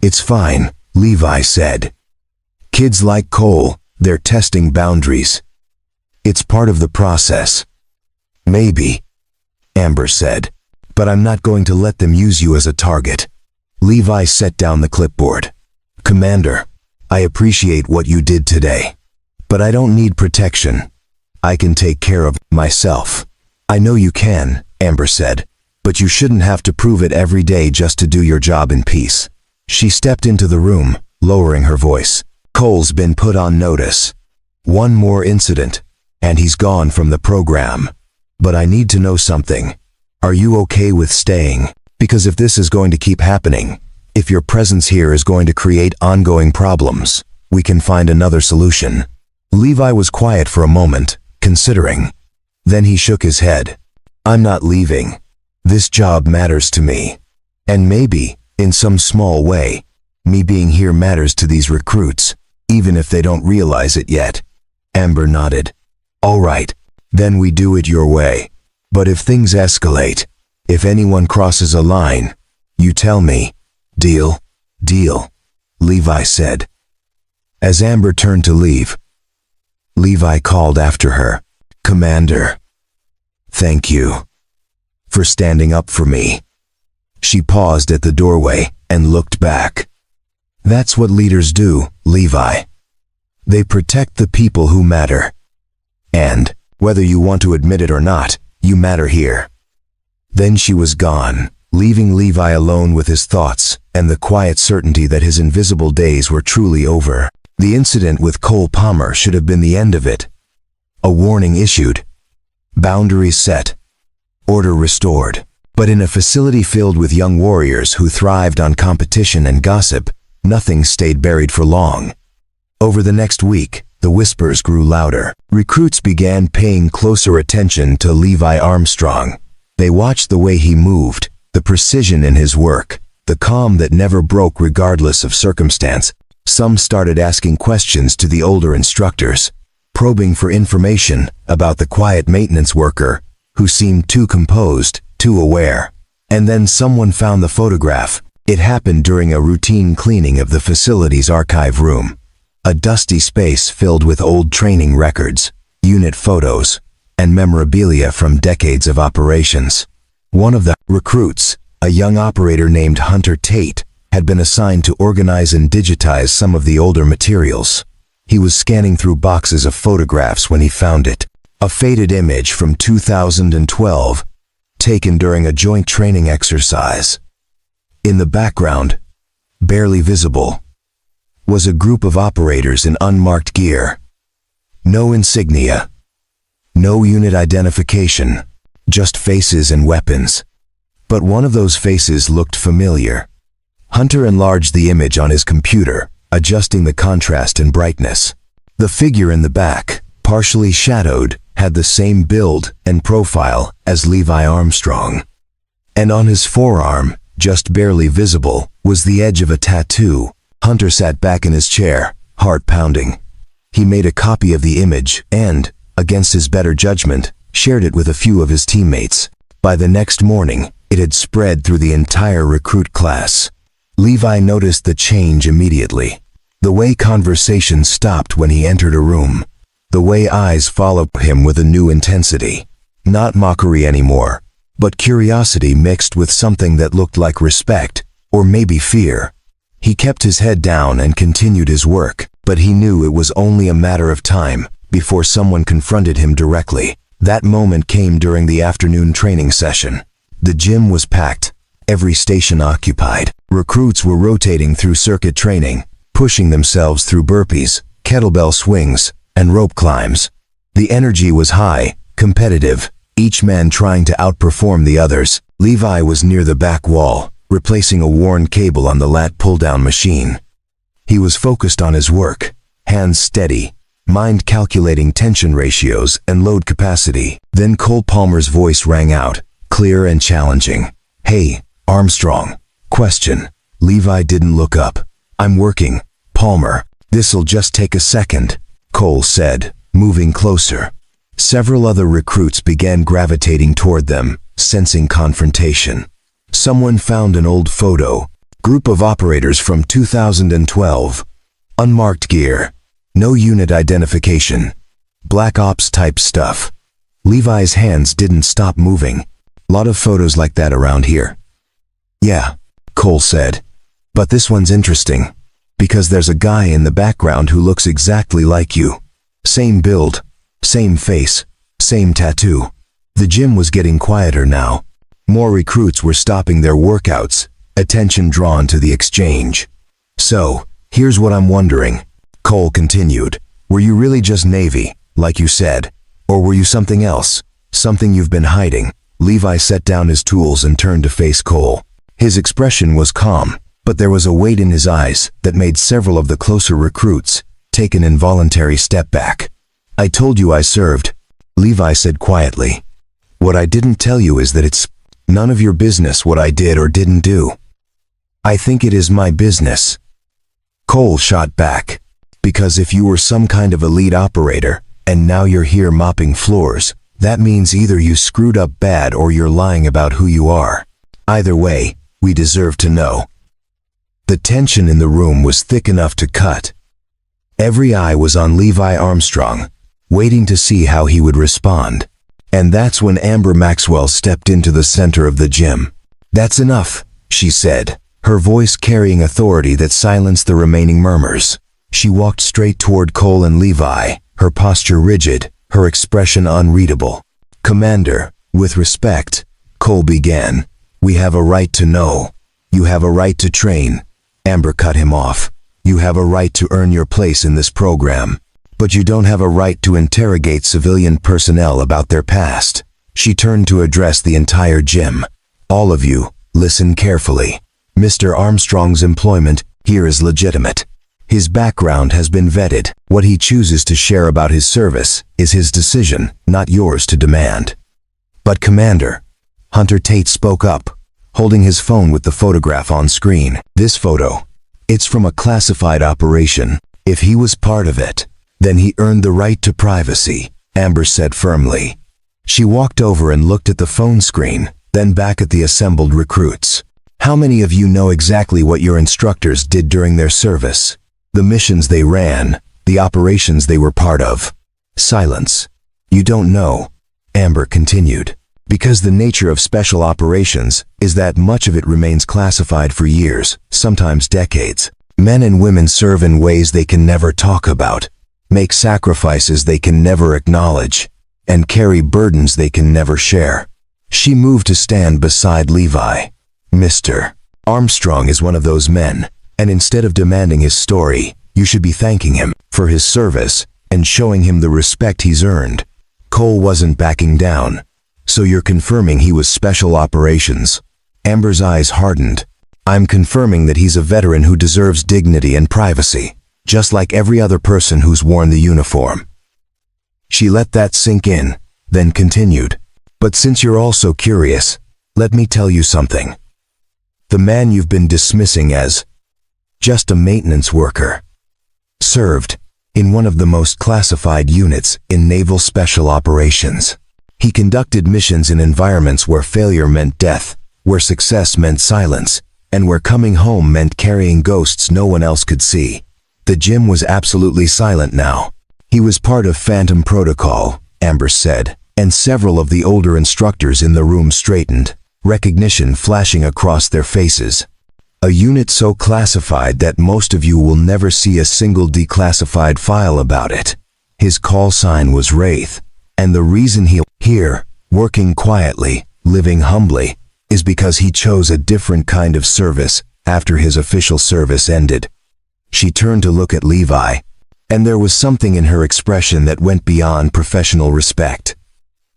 It's fine, Levi said. Kids like Cole, they're testing boundaries. It's part of the process. Maybe, Amber said. But I'm not going to let them use you as a target. Levi set down the clipboard. Commander, I appreciate what you did today. But I don't need protection. I can take care of myself. I know you can, Amber said. But you shouldn't have to prove it every day just to do your job in peace. She stepped into the room, lowering her voice. Cole's been put on notice. One more incident, and he's gone from the program. But I need to know something. Are you okay with staying? Because if this is going to keep happening, if your presence here is going to create ongoing problems, we can find another solution. Levi was quiet for a moment, considering. Then he shook his head. I'm not leaving. This job matters to me. And maybe, in some small way, me being here matters to these recruits, even if they don't realize it yet. Amber nodded. All right, then we do it your way. But if things escalate, If anyone crosses a line, you tell me. Deal? Deal, Levi said. As Amber turned to leave, Levi called after her, Commander, thank you for standing up for me. She paused at the doorway and looked back. That's what leaders do, Levi. They protect the people who matter. And, whether you want to admit it or not, you matter here. Then she was gone, leaving Levi alone with his thoughts and the quiet certainty that his invisible days were truly over. The incident with Cole Palmer should have been the end of it. A warning issued. Boundaries set. Order restored. But in a facility filled with young warriors who thrived on competition and gossip, nothing stayed buried for long. Over the next week, the whispers grew louder. Recruits began paying closer attention to Levi Armstrong. They watched the way he moved, the precision in his work, the calm that never broke regardless of circumstance. Some started asking questions to the older instructors, probing for information about the quiet maintenance worker who seemed too composed, too aware. And then someone found the photograph. It happened during a routine cleaning of the facility's archive room. A dusty space filled with old training records, unit photos, and memorabilia from decades of operations. One of the recruits, a young operator named Hunter Tate, had been assigned to organize and digitize some of the older materials. He was scanning through boxes of photographs when he found it. A faded image from 2012, taken during a joint training exercise. In the background, barely visible, was a group of operators in unmarked gear. No insignia, no unit identification, just faces and weapons. But one of those faces looked familiar. Hunter enlarged the image on his computer, adjusting the contrast and brightness. The figure in the back, partially shadowed, had the same build and profile as Levi Armstrong. And on his forearm, just barely visible, was the edge of a tattoo. Hunter sat back in his chair, heart pounding. He made a copy of the image and, against his better judgment, shared it with a few of his teammates. By the next morning, it had spread through the entire recruit class. Levi noticed the change immediately. The way conversation stopped when he entered a room. The way eyes followed him with a new intensity. Not mockery anymore, but curiosity mixed with something that looked like respect, or maybe fear. He kept his head down and continued his work, but he knew it was only a matter of time before someone confronted him directly. That moment came during the afternoon training session. The gym was packed, every station occupied. Recruits were rotating through circuit training, pushing themselves through burpees, kettlebell swings, and rope climbs. The energy was high, competitive, each man trying to outperform the others. Levi was near the back wall, replacing a worn cable on the lat pull-down machine. He was focused on his work, hands steady, mind calculating tension ratios and load capacity. Then Cole Palmer's voice rang out, clear and challenging. "Hey, Armstrong." Question. Levi didn't look up. "I'm working, Palmer. This'll just take a second," Cole said, moving closer. Several other recruits began gravitating toward them, sensing confrontation. Someone found an old photo. Group of operators from 2012. Unmarked gear. No unit identification. Black Ops type stuff. Levi's hands didn't stop moving. Lot of photos like that around here. "Yeah," Cole said. "But this one's interesting. Because there's a guy in the background who looks exactly like you. Same build, same face, same tattoo." The gym was getting quieter now. More recruits were stopping their workouts, attention drawn to the exchange. "So, here's what I'm wondering," Cole continued. "Were you really just Navy, like you said? Or were you something else? Something you've been hiding?" Levi set down his tools and turned to face Cole. His expression was calm, but there was a weight in his eyes that made several of the closer recruits take an involuntary step back. "I told you I served," Levi said quietly. "What I didn't tell you is that it's none of your business what I did or didn't do." "I think it is my business," Cole shot back. "Because if you were some kind of elite operator, and now you're here mopping floors, That means either you screwed up bad or you're lying about who you are. Either way, we deserve to know. The tension in the room was thick enough to cut. Every eye was on Levi Armstrong, waiting to see how he would respond. And that's when Amber Maxwell stepped into the center of the gym. "That's enough," she said, her voice carrying authority that silenced the remaining murmurs. She walked straight toward Cole and Levi, her posture rigid, her expression unreadable. "Commander, with respect," Cole began, "we have a right to know. You have a right to train." Amber cut him off. "You have a right to earn your place in this program. But you don't have a right to interrogate civilian personnel about their past." She turned to address the entire gym. "All of you, listen carefully. Mr. Armstrong's employment here is legitimate. His background has been vetted. What he chooses to share about his service is his decision, not yours to demand." "But Commander," Hunter Tate spoke up, holding his phone with the photograph on screen. "This photo, it's from a classified operation. If he was part of it, then he earned the right to privacy," Amber said firmly. She walked over and looked at the phone screen, then back at the assembled recruits. "How many of you know exactly what your instructors did during their service? The missions they ran, the operations they were part of?" Silence. "You don't know," Amber continued, "because the nature of special operations is that much of it remains classified for years, sometimes decades. Men and women serve in ways they can never talk about, make sacrifices they can never acknowledge, and carry burdens they can never share." She moved to stand beside Levi. "Mr. Armstrong is one of those men, and instead of demanding his story, you should be thanking him for his service and showing him the respect he's earned." Cole wasn't backing down. "So you're confirming he was special operations?" Amber's eyes hardened. "I'm confirming that he's a veteran who deserves dignity and privacy, just like every other person who's worn the uniform." She let that sink in, then continued, "But since you're all so curious, let me tell you something. The man you've been dismissing as just a maintenance worker served in one of the most classified units in Naval Special Operations. He conducted missions in environments where failure meant death, where success meant silence, and where coming home meant carrying ghosts no one else could see." The gym was absolutely silent now. "He was part of Phantom Protocol," Amber said, and several of the older instructors in the room straightened, recognition flashing across their faces. "A unit so classified that most of you will never see a single declassified file about it. His call sign was Wraith, and the reason he's here, working quietly, living humbly, is because he chose a different kind of service after his official service ended." She turned to look at Levi, and there was something in her expression that went beyond professional respect.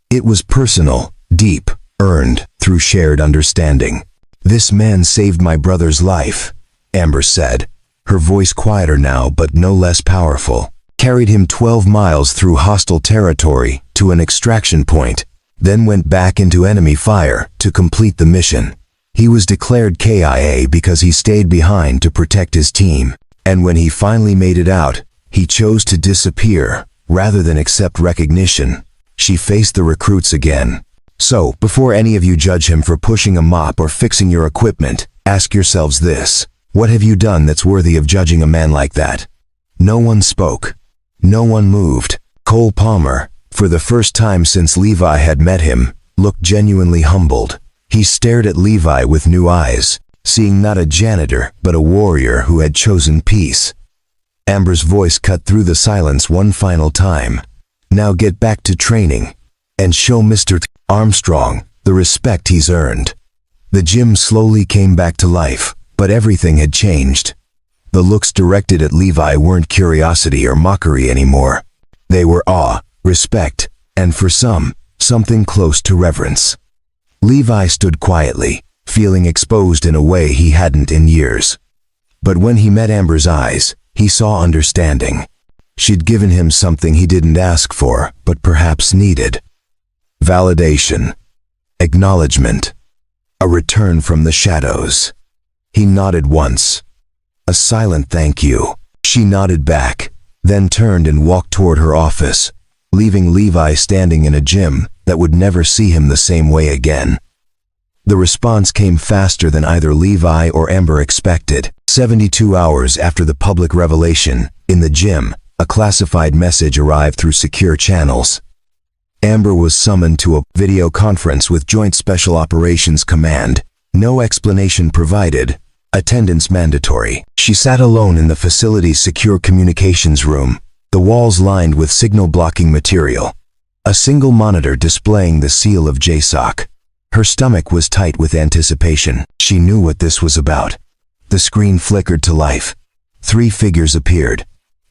It was personal, deep, earned through shared understanding. "This man saved my brother's life," Amber said, her voice quieter now but no less powerful. "Carried him 12 miles through hostile territory to an extraction point, then went back into enemy fire to complete the mission. He was declared KIA because he stayed behind to protect his team, and when he finally made it out, he chose to disappear rather than accept recognition." She faced the recruits again. "So, before any of you judge him for pushing a mop or fixing your equipment, ask yourselves this: what have you done that's worthy of judging a man like that?" No one spoke. No one moved. Cole Palmer, for the first time since Levi had met him, looked genuinely humbled. He stared at Levi with new eyes, seeing not a janitor but a warrior who had chosen peace. Amber's voice cut through the silence one final time. "Now get back to training, and show Mr. Armstrong the respect he's earned." The gym slowly came back to life, but everything had changed. The looks directed at Levi weren't curiosity or mockery anymore. They were awe, respect, and for some, something close to reverence. Levi stood quietly, feeling exposed in a way he hadn't in years. But when he met Amber's eyes, he saw understanding. She'd given him something he didn't ask for, but perhaps needed. Validation. Acknowledgement. A return from the shadows. He nodded once. A silent thank you. She nodded back, then turned and walked toward her office, leaving Levi standing in a gym that would never see him the same way again. The response came faster than either Levi or Amber expected. 72 hours after the public revelation, in the gym, a classified message arrived through secure channels. Amber was summoned to a video conference with Joint Special Operations Command. No explanation provided. Attendance mandatory. She sat alone in the facility's secure communications room, the walls lined with signal-blocking material. A single monitor displaying the seal of JSOC. Her stomach was tight with anticipation. She knew what this was about. The screen flickered to life. 3 figures appeared,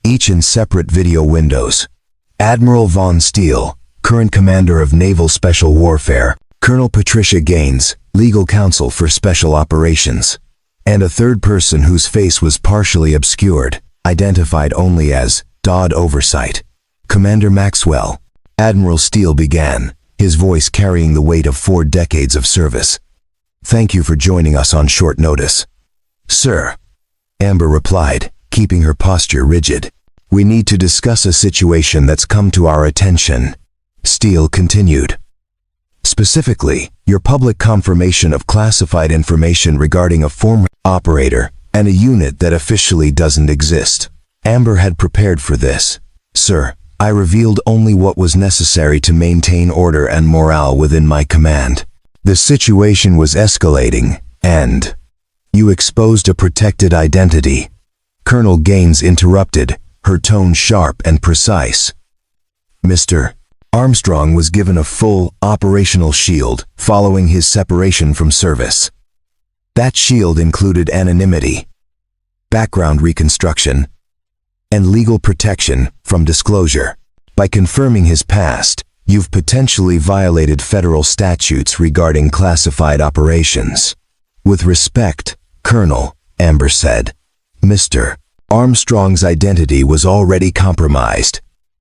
each in separate video windows. Admiral Von Steele, current commander of Naval Special Warfare, Colonel Patricia Gaines, legal counsel for Special Operations, and a third person whose face was partially obscured, identified only as Dodd Oversight. Commander Maxwell. Admiral Steele began, his voice carrying the weight of 4 decades of service. Thank you for joining us on short notice. Sir, Amber replied, keeping her posture rigid. We need to discuss a situation that's come to our attention. Steele continued. Specifically, your public confirmation of classified information regarding a former operator and a unit that officially doesn't exist. Amber had prepared for this. Sir, I revealed only what was necessary to maintain order and morale within my command. The situation was escalating, and you exposed a protected identity. Colonel Gaines interrupted, her tone sharp and precise. Mr. Armstrong was given a full, operational shield following his separation from service. That shield included anonymity, background reconstruction, and legal protection from disclosure. By confirming his past, you've potentially violated federal statutes regarding classified operations. With respect, Colonel, Amber said. Mr. Armstrong's identity was already compromised.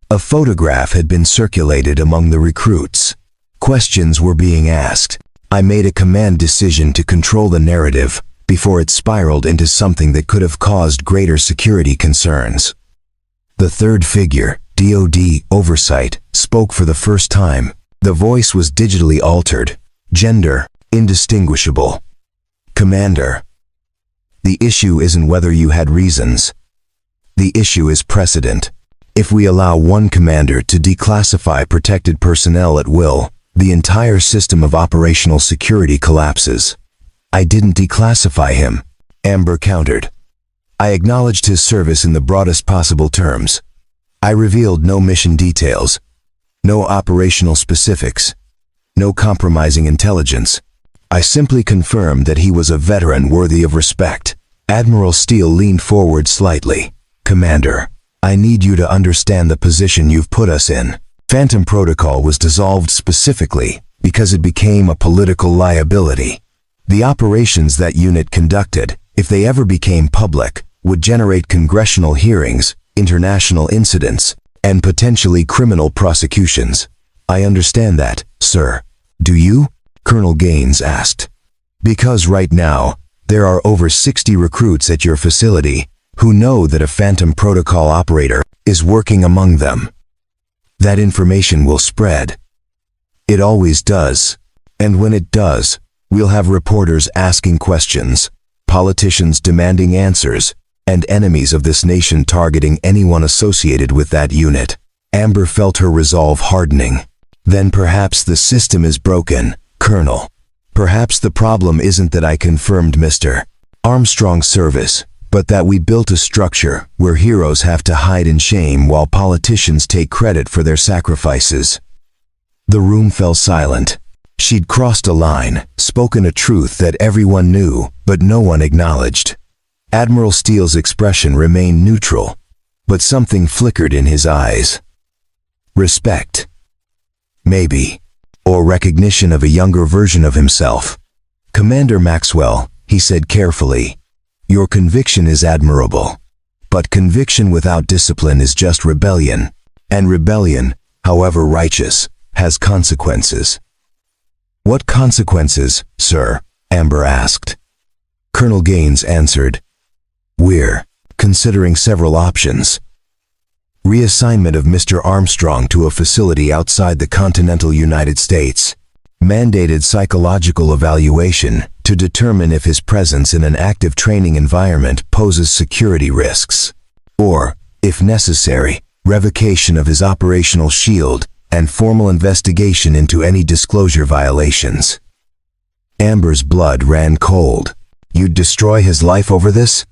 A photograph had been circulated among the recruits. Questions were being asked. I made a command decision to control the narrative before it spiraled into something that could have caused greater security concerns. The third figure, DoD Oversight, spoke for the first time. The voice was digitally altered, gender indistinguishable. Commander, the issue isn't whether you had reasons. The issue is precedent. If we allow one commander to declassify protected personnel at will, the entire system of operational security collapses. I didn't declassify him, Amber countered. I acknowledged his service in the broadest possible terms. I revealed no mission details, no operational specifics, no compromising intelligence. I simply confirmed that he was a veteran worthy of respect. Admiral Steele leaned forward slightly. Commander, I need you to understand the position you've put us in. Phantom Protocol was dissolved specifically because it became a political liability. The operations that unit conducted, if they ever became public, would generate congressional hearings, international incidents, and potentially criminal prosecutions. I understand that, sir. Do you? Colonel Gaines asked. Because right now, there are over 60 recruits at your facility who know that a Phantom Protocol operator is working among them. That information will spread. It always does. And when it does, we'll have reporters asking questions, politicians demanding answers, and enemies of this nation targeting anyone associated with that unit. Amber felt her resolve hardening. Then perhaps the system is broken, Colonel. Perhaps the problem isn't that I confirmed Mr. Armstrong's service, but that we built a structure where heroes have to hide in shame while politicians take credit for their sacrifices. The room fell silent. She'd crossed a line, spoken a truth that everyone knew, but no one acknowledged. Admiral Steele's expression remained neutral, but something flickered in his eyes. Respect. Maybe. Or recognition of a younger version of himself. Commander Maxwell, he said carefully, your conviction is admirable. But conviction without discipline is just rebellion. And rebellion, however righteous, has consequences. What consequences, sir? Amber asked. Colonel Gaines answered. We're considering several options. Reassignment of Mr. Armstrong to a facility outside the continental United States. Mandated psychological evaluation to determine if his presence in an active training environment poses security risks. Or, if necessary, revocation of his operational shield and formal investigation into any disclosure violations. Amber's blood ran cold. You'd destroy his life over this?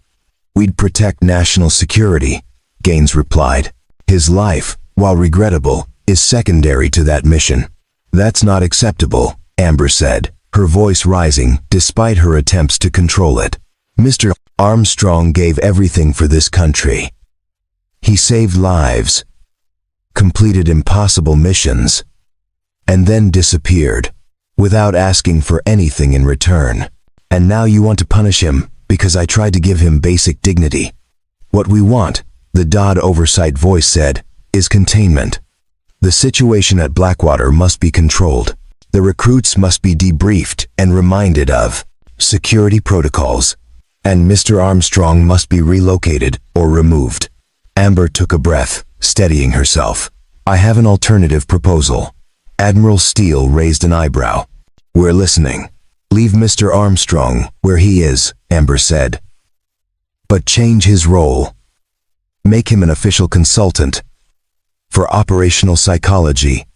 We'd protect national security, Gaines replied. His life, while regrettable, is secondary to that mission. That's not acceptable, Amber said, her voice rising despite her attempts to control it. Mr. Armstrong gave everything for this country. He saved lives, completed impossible missions, and then disappeared, without asking for anything in return. And now you want to punish him because I tried to give him basic dignity. What we want, the Dodd oversight voice said, is containment. The situation at Blackwater must be controlled. The recruits must be debriefed and reminded of security protocols, and Mr. Armstrong must be relocated or removed. Amber took a breath, steadying herself. I have an alternative proposal. Admiral Steele raised an eyebrow. We're listening. Leave Mr. Armstrong where he is, Amber said. But change his role. Make him an official consultant for operational psychology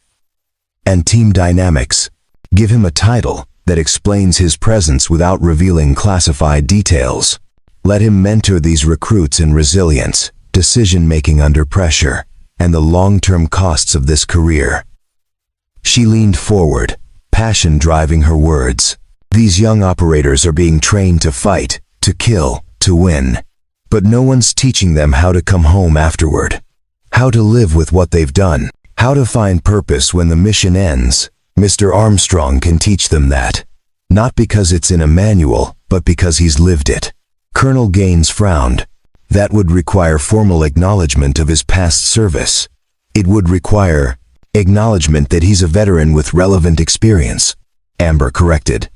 and team dynamics. Give him a title that explains his presence without revealing classified details. Let him mentor these recruits in resilience, decision-making under pressure, and the long-term costs of this career. She leaned forward, passion driving her words. These young operators are being trained to fight, to kill, to win. But no one's teaching them how to come home afterward. How to live with what they've done. How to find purpose when the mission ends. Mr. Armstrong can teach them that. Not because it's in a manual, but because he's lived it. Colonel Gaines frowned. That would require formal acknowledgement of his past service. It would require acknowledgement that he's a veteran with relevant experience. Amber corrected.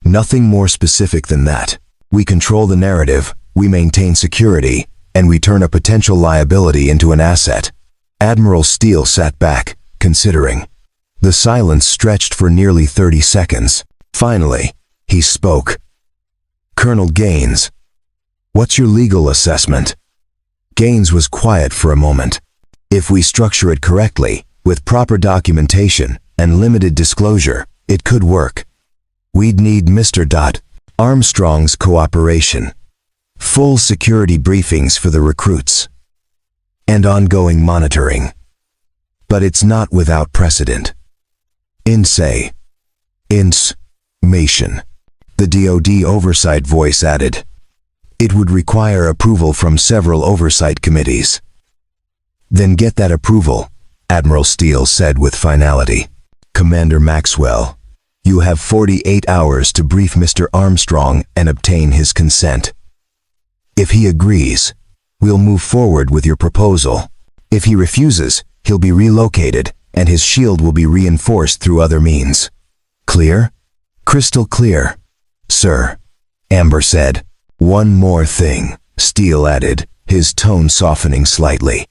Nothing more specific than that. We control the narrative, we maintain security, and we turn a potential liability into an asset. Admiral Steele sat back, considering. The silence stretched for nearly 30 seconds. Finally, he spoke. Colonel Gaines, what's your legal assessment? Gaines was quiet for a moment. If we structure it correctly, with proper documentation and limited disclosure, it could work. We'd need Mr. Armstrong's cooperation, full security briefings for the recruits, and ongoing monitoring. But it's not without precedent. Information. The DoD oversight voice added. It would require approval from several oversight committees. Then get that approval, Admiral Steele said with finality. Commander Maxwell, you have 48 hours to brief Mr. Armstrong and obtain his consent. If he agrees, we'll move forward with your proposal. If he refuses, he'll be relocated, and his shield will be reinforced through other means. Clear? Crystal clear, sir, Amber said. One more thing, Steele added, his tone softening slightly.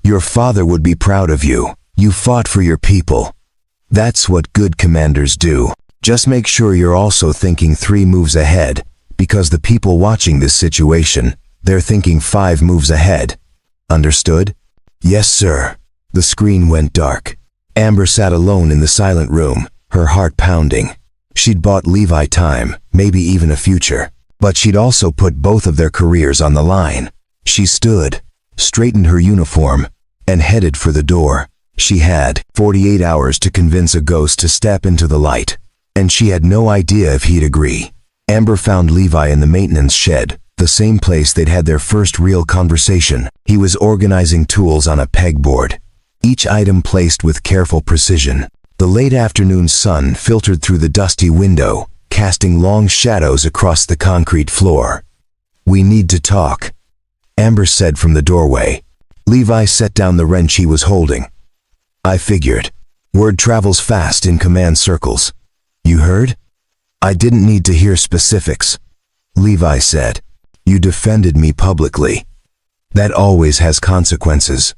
Your father would be proud of you. You fought for your people. That's what good commanders do. Just make sure you're also thinking 3 moves ahead, because the people watching this situation, they're thinking 5 moves ahead. Understood? Yes, sir. The screen went dark. Amber sat alone in the silent room, her heart pounding. She'd bought Levi time, maybe even a future, but she'd also put both of their careers on the line. She stood, straightened her uniform, and headed for the door. She had 48 hours to convince a ghost to step into the light, and she had no idea if he'd agree. Amber found Levi in the maintenance shed, the same place they'd had their first real conversation. He was organizing tools on a pegboard, each item placed with careful precision. The late afternoon sun filtered through the dusty window, casting long shadows across the concrete floor. We need to talk, Amber said from the doorway. Levi set down the wrench he was holding. I figured. Word travels fast in command circles. You heard? I didn't need to hear specifics, Levi said. You defended me publicly. That always has consequences.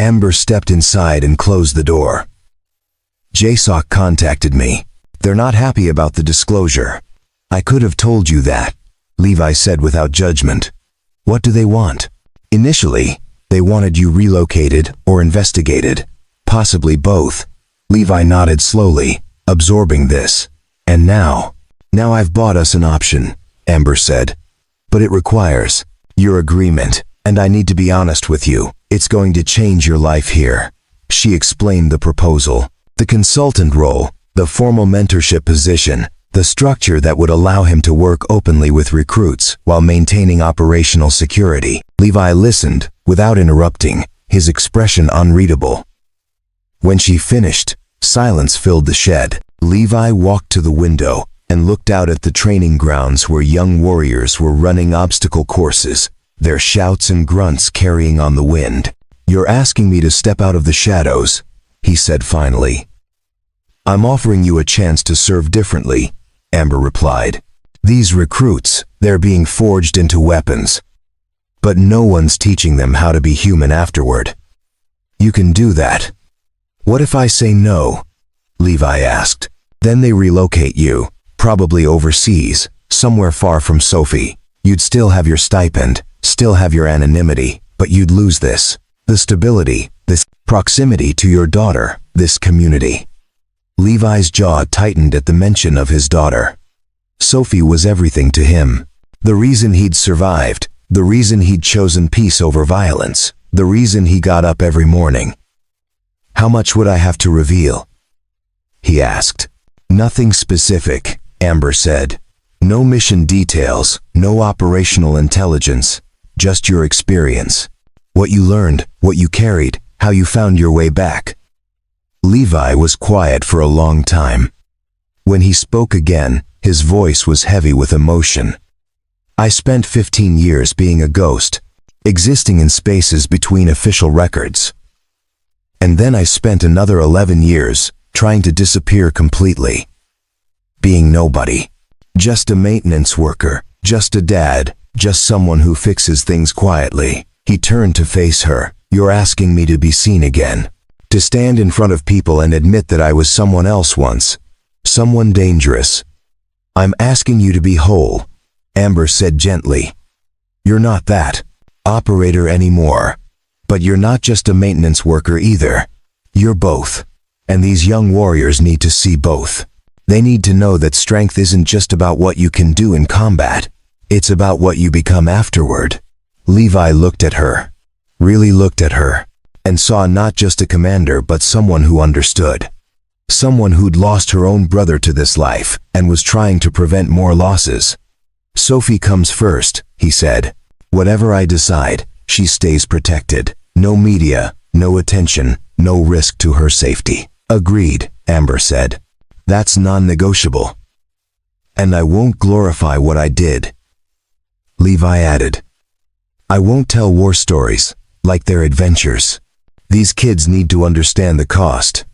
Amber stepped inside and closed the door. JSOC contacted me. They're not happy about the disclosure. I could have told you that, Levi said without judgment. What do they want? Initially, they wanted you relocated or investigated, possibly both. Levi nodded slowly, absorbing this. And now I've bought us an option, Amber said. But it requires your agreement, and I need to be honest with you. It's going to change your life here. She explained the proposal. The consultant role, the formal mentorship position, the structure that would allow him to work openly with recruits while maintaining operational security. Levi listened, without interrupting, his expression unreadable. When she finished, silence filled the shed. Levi walked to the window and looked out at the training grounds where young warriors were running obstacle courses, their shouts and grunts carrying on the wind. You're asking me to step out of the shadows, he said finally. I'm offering you a chance to serve differently, Amber replied. These recruits, they're being forged into weapons. But no one's teaching them how to be human afterward. You can do that. What if I say no? Levi asked. Then they relocate you, probably overseas, somewhere far from Sophie. You'd still have your stipend, still have your anonymity, but you'd lose this. The stability, this proximity to your daughter, this community. Levi's jaw tightened at the mention of his daughter. Sophie was everything to him. The reason he'd survived, the reason he'd chosen peace over violence, the reason he got up every morning. How much would I have to reveal? He asked. Nothing specific, Amber said. No mission details, no operational intelligence, just your experience. What you learned, what you carried, how you found your way back. Levi was quiet for a long time. When he spoke again, his voice was heavy with emotion. I spent 15 years being a ghost, existing in spaces between official records. And then I spent another 11 years trying to disappear completely. Being nobody. Just a maintenance worker, just a dad, just someone who fixes things quietly. He turned to face her. You're asking me to be seen again. To stand in front of people and admit that I was someone else once. Someone dangerous. I'm asking you to be whole, Amber said gently. You're not that operator anymore. But you're not just a maintenance worker either. You're both. And these young warriors need to see both. They need to know that strength isn't just about what you can do in combat. It's about what you become afterward. Levi looked at her. Really looked at her. And saw not just a commander but someone who understood. Someone who'd lost her own brother to this life and was trying to prevent more losses. Sophie comes first, he said. Whatever I decide, she stays protected. No media, no attention, no risk to her safety. Agreed, Amber said. That's non-negotiable. And I won't glorify what I did. Levi added. I won't tell war stories, like their adventures. These kids need to understand the cost,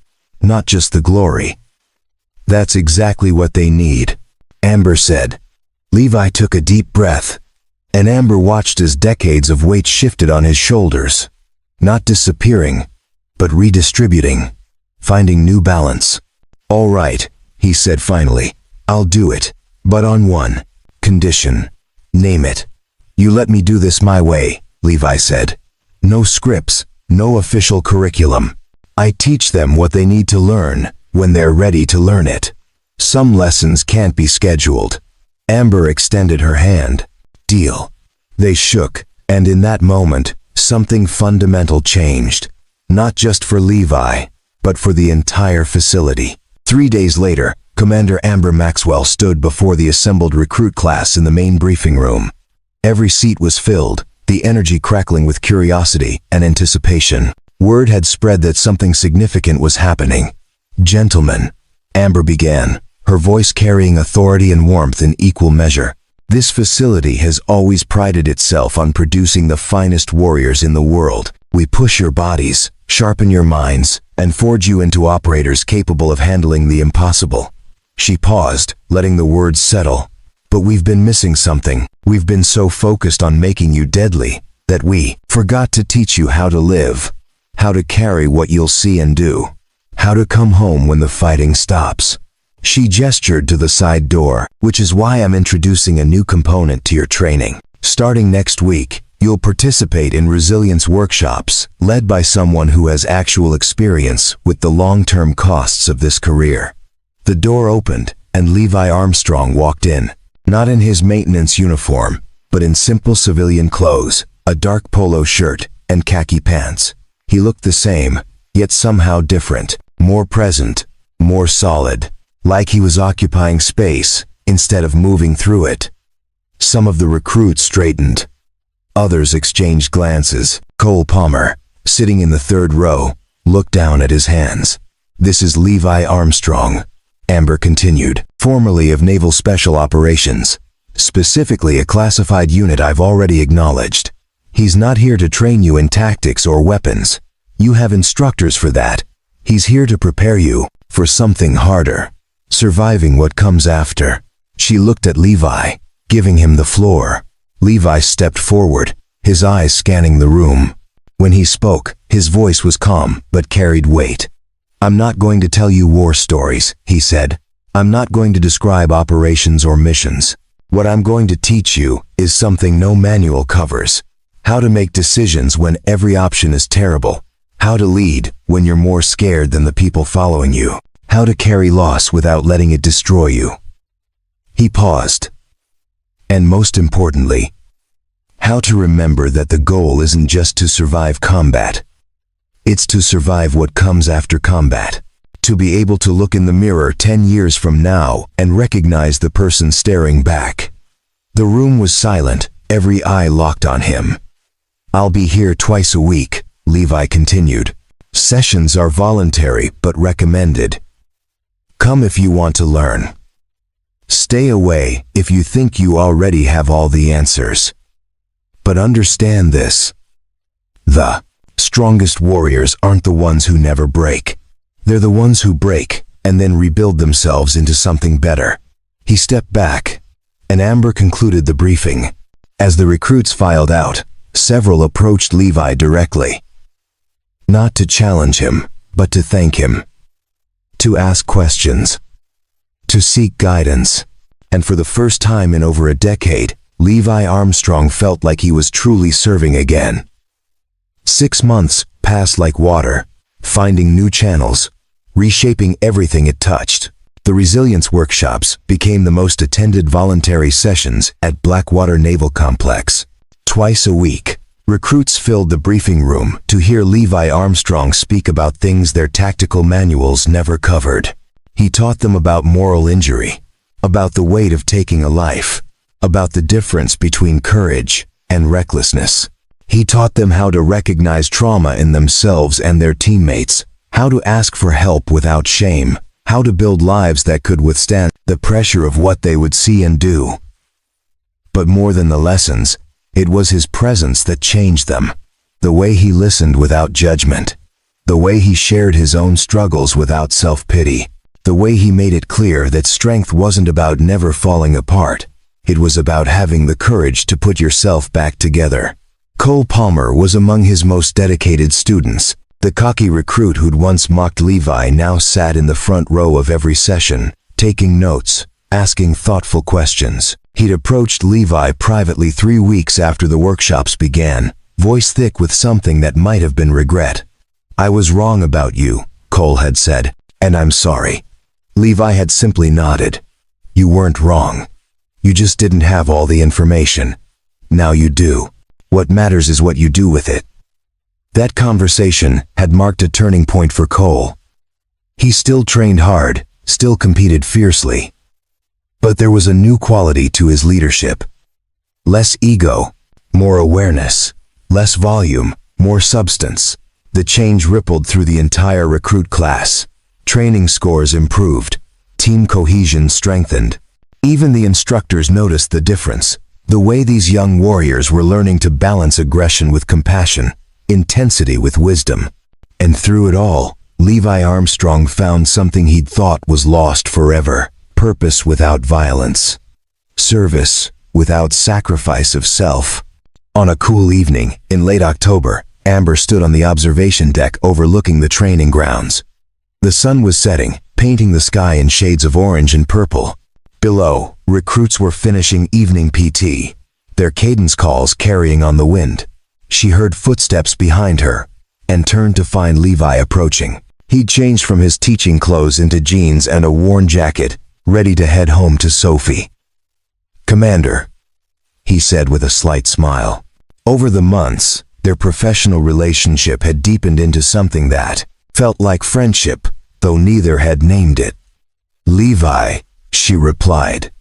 not just the glory. That's exactly what they need, Amber said. Levi took a deep breath, and Amber watched as decades of weight shifted on his shoulders, not disappearing, but redistributing, finding new balance. All right, he said finally, I'll do it, but on one condition. Name it. You let me do this my way, Levi said. No scripts, no official curriculum. I teach them what they need to learn when they're ready to learn it. Some lessons can't be scheduled. Amber extended her hand. Deal. They shook, and in that moment, something fundamental changed. Not just for Levi, but for the entire facility. 3 days later, Commander Amber Maxwell stood before the assembled recruit class in the main briefing room. Every seat was filled, the energy crackling with curiosity and anticipation. Word had spread that something significant was happening. Gentlemen, Amber began, her voice carrying authority and warmth in equal measure. This facility has always prided itself on producing the finest warriors in the world. We push your bodies, sharpen your minds, and forge you into operators capable of handling the impossible. She paused, letting the words settle. But we've been missing something. We've been so focused on making you deadly that we forgot to teach you how to live. how to carry what you'll see and do, how to come home when the fighting stops. She gestured to the side door, which is why I'm introducing a new component to your training. Starting next week, you'll participate in resilience workshops led by someone who has actual experience with the long-term costs of this career. The door opened, and Levi Armstrong walked in, not in his maintenance uniform, but in simple civilian clothes, a dark polo shirt, and khaki pants. He looked the same, yet somehow different, more present, more solid, like he was occupying space instead of moving through it. Some of the recruits straightened. Others exchanged glances. Cole Palmer, sitting in the third row, looked down at his hands. "This is Levi Armstrong," Amber continued, "formerly of Naval Special Operations, specifically a classified unit I've already acknowledged. He's not here to train you in tactics or weapons. You have instructors for that. He's here to prepare you for something harder, surviving what comes after." She looked at Levi, giving him the floor. Levi stepped forward, his eyes scanning the room. When he spoke, his voice was calm but carried weight. "I'm not going to tell you war stories," he said. "I'm not going to describe operations or missions. What I'm going to teach you is something no manual covers. How to make decisions when every option is terrible. How to lead when you're more scared than the people following you. How to carry loss without letting it destroy you." He paused. "And most importantly, how to remember that the goal isn't just to survive combat. It's to survive what comes after combat. To be able to look in the mirror 10 years from now and recognize the person staring back." The room was silent, every eye locked on him. "I'll be here twice a week," Levi continued. "Sessions are voluntary but recommended. Come if you want to learn. Stay away if you think you already have all the answers. But understand this. The strongest warriors aren't the ones who never break. They're the ones who break and then rebuild themselves into something better." He stepped back, and Amber concluded the briefing. As the recruits filed out, several approached Levi directly. Not to challenge him, but to thank him. To ask questions. To seek guidance. And for the first time in over a decade, Levi Armstrong felt like he was truly serving again. 6 months passed like water, finding new channels, reshaping everything it touched. The resilience workshops became the most attended voluntary sessions at Blackwater Naval Complex. Twice a week, recruits filled the briefing room to hear Levi Armstrong speak about things their tactical manuals never covered. He taught them about moral injury, about the weight of taking a life, about the difference between courage and recklessness. He taught them how to recognize trauma in themselves and their teammates, how to ask for help without shame, how to build lives that could withstand the pressure of what they would see and do. But more than the lessons, it was his presence that changed them. The way he listened without judgment, the way he shared his own struggles without self-pity, the way he made it clear that strength wasn't about never falling apart. It was about having the courage to put yourself back together. Cole Palmer was among his most dedicated students. The cocky recruit who'd once mocked Levi now sat in the front row of every session, taking notes, asking thoughtful questions. He'd approached Levi privately 3 weeks after the workshops began, voice thick with something that might have been regret. "I was wrong about you," Cole had said, "and I'm sorry." Levi had simply nodded. "You weren't wrong. You just didn't have all the information. Now you do. What matters is what you do with it." That conversation had marked a turning point for Cole. He still trained hard, still competed fiercely. But there was a new quality to his leadership. Less ego, more awareness. Less volume, more substance. The change rippled through the entire recruit class. Training scores improved. Team cohesion strengthened. Even the instructors noticed the difference. The way these young warriors were learning to balance aggression with compassion, intensity with wisdom. And through it all, Levi Armstrong found something he'd thought was lost forever. Purpose without violence. Service without sacrifice of self. On a cool evening in late October, Amber stood on the observation deck overlooking the training grounds. The sun was setting, painting the sky in shades of orange and purple. Below, recruits were finishing evening PT, their cadence calls carrying on the wind. She heard footsteps behind her and turned to find Levi approaching. He'd changed from his teaching clothes into jeans and a worn jacket, ready to head home to Sophie. "Commander," he said with a slight smile. Over the months, their professional relationship had deepened into something that felt like friendship, though neither had named it. "Levi," she replied.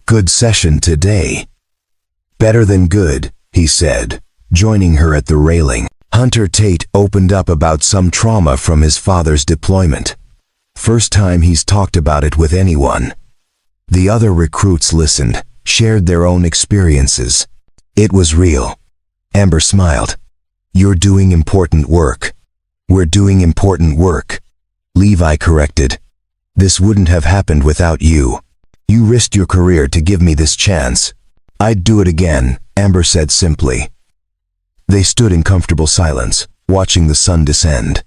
"Good session today." "Better than good," he said, joining her at the railing. Hunter Tate opened up about some trauma from his father's deployment. First time he's talked about it with anyone. The other recruits listened, shared their own experiences. It was real. Amber smiled. "You're doing important work." "We're doing important work," Levi corrected. "This wouldn't have happened without you. You risked your career to give me this chance." "I'd do it again," Amber said simply. They stood in comfortable silence, watching the sun descend.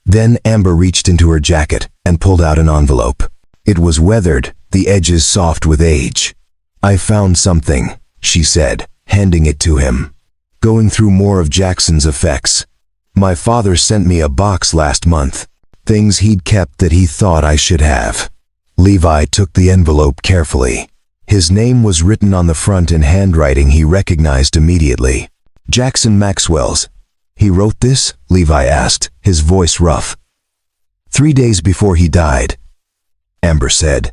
Then Amber reached into her jacket and pulled out an envelope. It was weathered, the edges soft with age. "I found something," she said, handing it to him. "Going through more of Jackson's effects. My father sent me a box last month. Things he'd kept that he thought I should have." Levi took the envelope carefully. His name was written on the front in handwriting he recognized immediately. "Jackson Maxwell's." "He wrote this?" Levi asked, his voice rough. 3 days before he died," Amber said.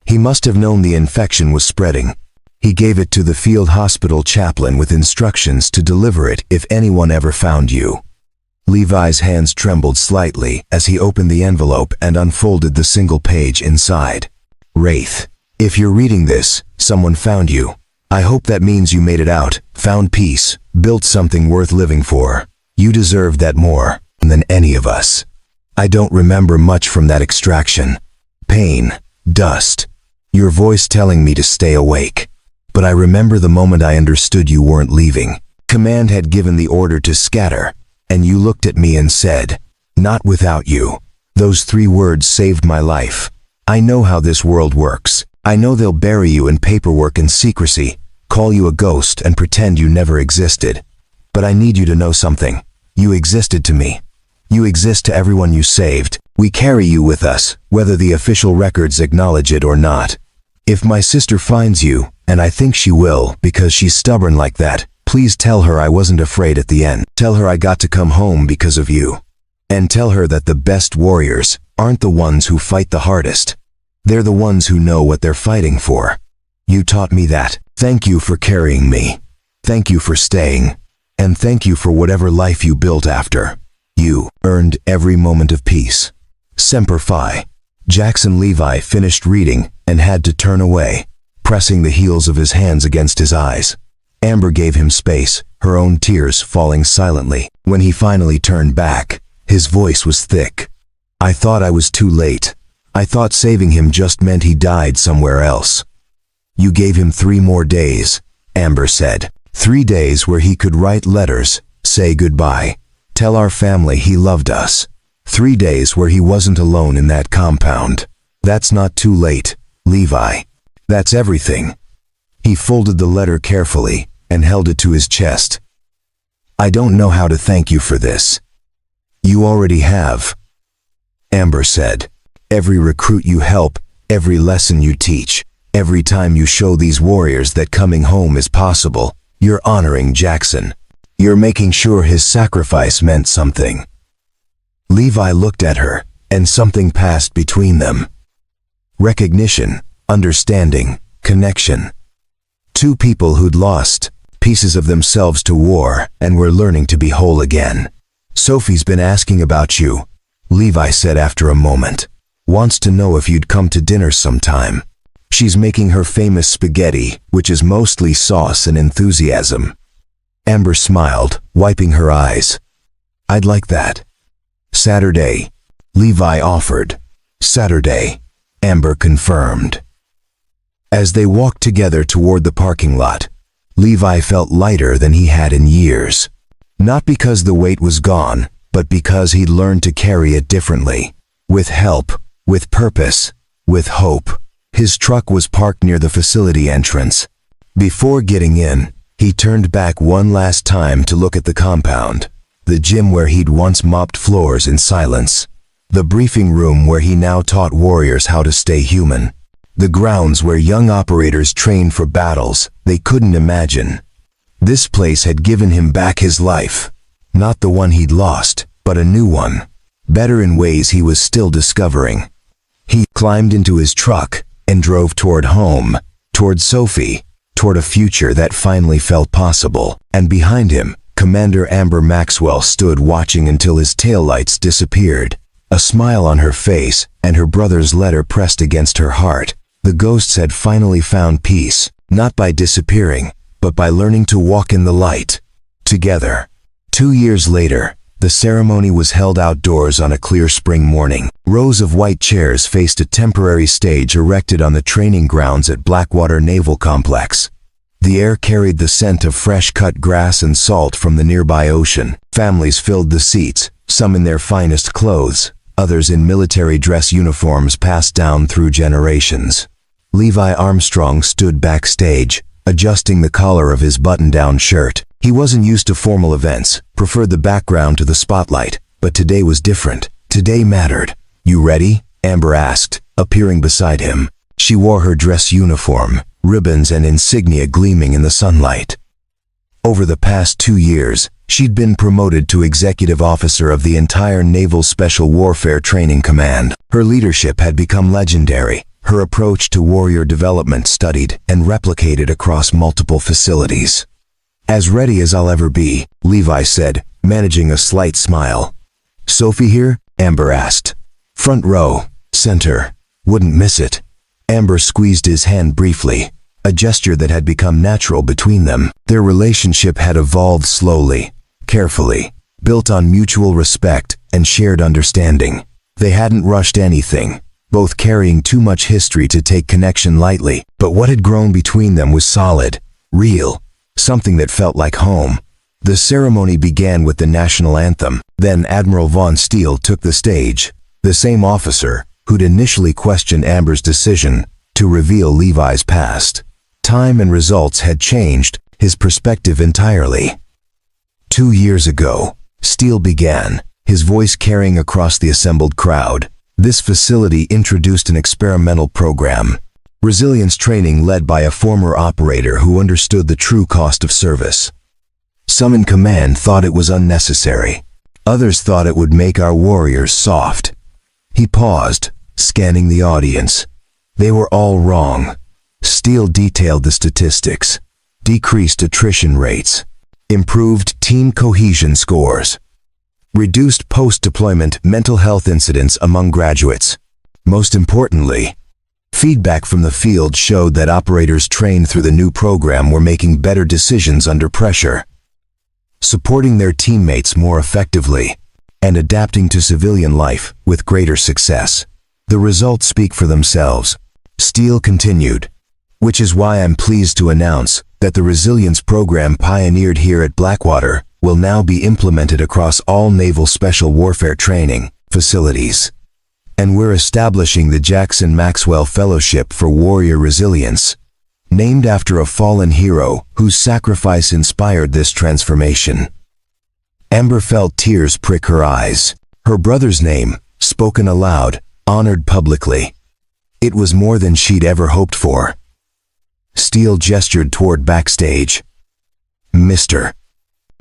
"He must have known the infection was spreading. He gave it to the field hospital chaplain with instructions to deliver it if anyone ever found you." Levi's hands trembled slightly as he opened the envelope and unfolded the single page inside. "Wraith, if you're reading this, someone found you. I hope that means you made it out, found peace, built something worth living for. You deserve that more than any of us. I don't remember much from that extraction. Pain, dust, your voice telling me to stay awake. But I remember the moment I understood you weren't leaving. Command had given the order to scatter, and you looked at me and said, 'Not without you.' Those 3 words saved my life. I know how this world works. I know they'll bury you in paperwork and secrecy, call you a ghost and pretend you never existed. But I need you to know something. You existed to me. You exist to everyone you saved. We carry you with us, whether the official records acknowledge it or not. If my sister finds you, and I think she will because she's stubborn like that, please tell her I wasn't afraid at the end. Tell her I got to come home because of you. And tell her that the best warriors aren't the ones who fight the hardest. They're the ones who know what they're fighting for. You taught me that. Thank you for carrying me. Thank you for staying. And thank you for whatever life you built after. You earned every moment of peace. Semper Fi." Jackson Levi finished reading and had to turn away, pressing the heels of his hands against his eyes. Amber gave him space, her own tears falling silently. When he finally turned back, his voice was thick. "I thought I was too late. I thought saving him just meant he died somewhere else." "You gave him 3 more days," Amber said. 3 days where he could write letters, say goodbye, tell our family he loved us. 3 days where he wasn't alone in that compound. That's not too late, Levi. That's everything. He folded the letter carefully and held it to his chest. "I don't know how to thank you for this." "You already have," Amber said. "Every recruit you help, every lesson you teach, every time you show these warriors that coming home is possible, you're honoring Jackson. You're making sure his sacrifice meant something." Levi looked at her, and something passed between them. Recognition, understanding, connection. 2 people who'd lost pieces of themselves to war and were learning to be whole again. "Sophie's been asking about you," Levi said after a moment. "Wants to know if you'd come to dinner sometime. She's making her famous spaghetti, which is mostly sauce and enthusiasm." Amber smiled, wiping her eyes. "I'd like that." "Saturday," Levi offered. "Saturday," Amber confirmed. As they walked together toward the parking lot, Levi felt lighter than he had in years. Not because the weight was gone, but because he'd learned to carry it differently. With help, with purpose, with hope. His truck was parked near the facility entrance. Before getting in, he turned back one last time to look at the compound. The gym where he'd once mopped floors in silence. The briefing room where he now taught warriors how to stay human. The grounds where young operators trained for battles they couldn't imagine. This place had given him back his life. Not the one he'd lost, but a new one. Better in ways he was still discovering. He climbed into his truck and drove toward home, toward Sophie, toward a future that finally felt possible. And behind him, Commander Amber Maxwell stood watching until his taillights disappeared. A smile on her face and her brother's letter pressed against her heart. The ghosts had finally found peace, not by disappearing, but by learning to walk in the light. Together. 2 years later, the ceremony was held outdoors on a clear spring morning. Rows of white chairs faced a temporary stage erected on the training grounds at Blackwater Naval Complex. The air carried the scent of fresh-cut grass and salt from the nearby ocean. Families filled the seats, some in their finest clothes, others in military dress uniforms passed down through generations. Levi Armstrong stood backstage, adjusting the collar of his button-down shirt. He wasn't used to formal events, preferred the background to the spotlight, but today was different. Today mattered. "You ready?" Amber asked, appearing beside him. She wore her dress uniform, ribbons and insignia gleaming in the sunlight. Over the past 2 years, she'd been promoted to executive officer of the entire Naval Special Warfare Training Command. Her leadership had become legendary, her approach to warrior development studied and replicated across multiple facilities. "As ready as I'll ever be," Levi said, managing a slight smile. "Sophie here?" Amber asked. "Front row, center. Wouldn't miss it." Amber squeezed his hand briefly, a gesture that had become natural between them. Their relationship had evolved slowly, carefully, built on mutual respect and shared understanding. They hadn't rushed anything, both carrying too much history to take connection lightly. But what had grown between them was solid, real, something that felt like home. The ceremony began with the national anthem. Then Admiral Von Steele took the stage, the same officer who'd initially questioned Amber's decision to reveal Levi's past. Time and results had changed his perspective entirely. 2 years ago, Steele began, his voice carrying across the assembled crowd. This facility introduced an experimental program, resilience training led by a former operator who understood the true cost of service. Some in command thought it was unnecessary. Others thought it would make our warriors soft. He paused, scanning the audience. They were all wrong. Steele detailed the statistics. Decreased attrition rates. Improved team cohesion scores. Reduced post-deployment mental health incidents among graduates. Most importantly, feedback from the field showed that operators trained through the new program were making better decisions under pressure, supporting their teammates more effectively, and adapting to civilian life with greater success. The results speak for themselves. Steele continued, which is why I'm pleased to announce that the resilience program pioneered here at Blackwater will now be implemented across all Naval Special Warfare training facilities. And we're establishing the Jackson Maxwell Fellowship for Warrior Resilience, named after a fallen hero whose sacrifice inspired this transformation. Amber felt tears prick her eyes. Her brother's name, spoken aloud, honored publicly. It was more than she'd ever hoped for. Steele gestured toward backstage. "Mr.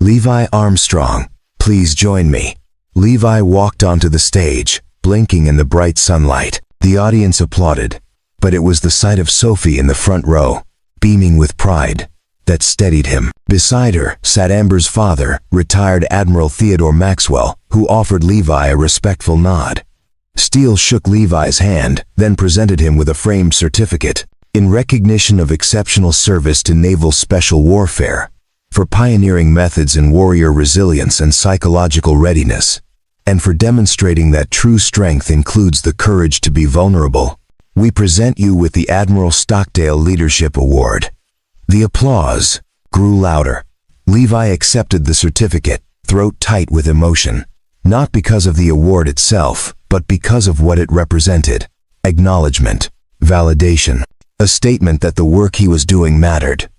Levi Armstrong, please join me." Levi walked onto the stage, blinking in the bright sunlight. The audience applauded, but it was the sight of Sophie in the front row, beaming with pride, that steadied him. Beside her sat Amber's father, retired Admiral Theodore Maxwell, who offered Levi a respectful nod. Steele shook Levi's hand, then presented him with a framed certificate, in recognition of exceptional service to Naval Special Warfare, for pioneering methods in warrior resilience and psychological readiness, and for demonstrating that true strength includes the courage to be vulnerable. We present you with the Admiral Stockdale Leadership Award. The applause grew louder. Levi accepted the certificate, throat tight with emotion. Not because of the award itself, but because of what it represented. Acknowledgement, validation, a statement that the work he was doing mattered.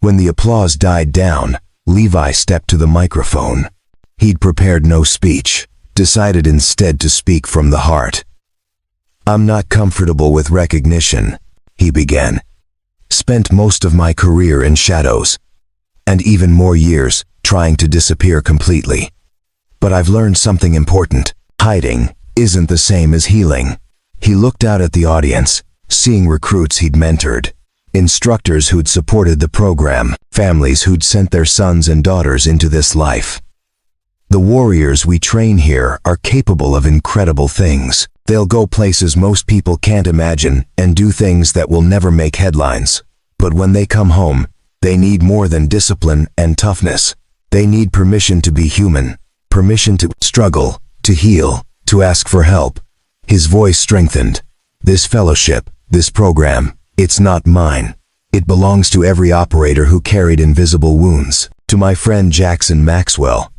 When the applause died down, Levi stepped to the microphone. He'd prepared no speech, decided instead to speak from the heart. "I'm not comfortable with recognition," he began. "Spent most of my career in shadows, and even more years trying to disappear completely. But I've learned something important. Hiding isn't the same as healing." He looked out at the audience, seeing recruits he'd mentored, instructors who'd supported the program, families who'd sent their sons and daughters into this life. "The warriors we train here are capable of incredible things. They'll go places most people can't imagine and do things that will never make headlines. But when they come home, they need more than discipline and toughness. They need permission to be human, permission to struggle, to heal, to ask for help." His voice strengthened. "This fellowship, this program, it's not mine. It belongs to every operator who carried invisible wounds. To my friend Jackson Maxwell,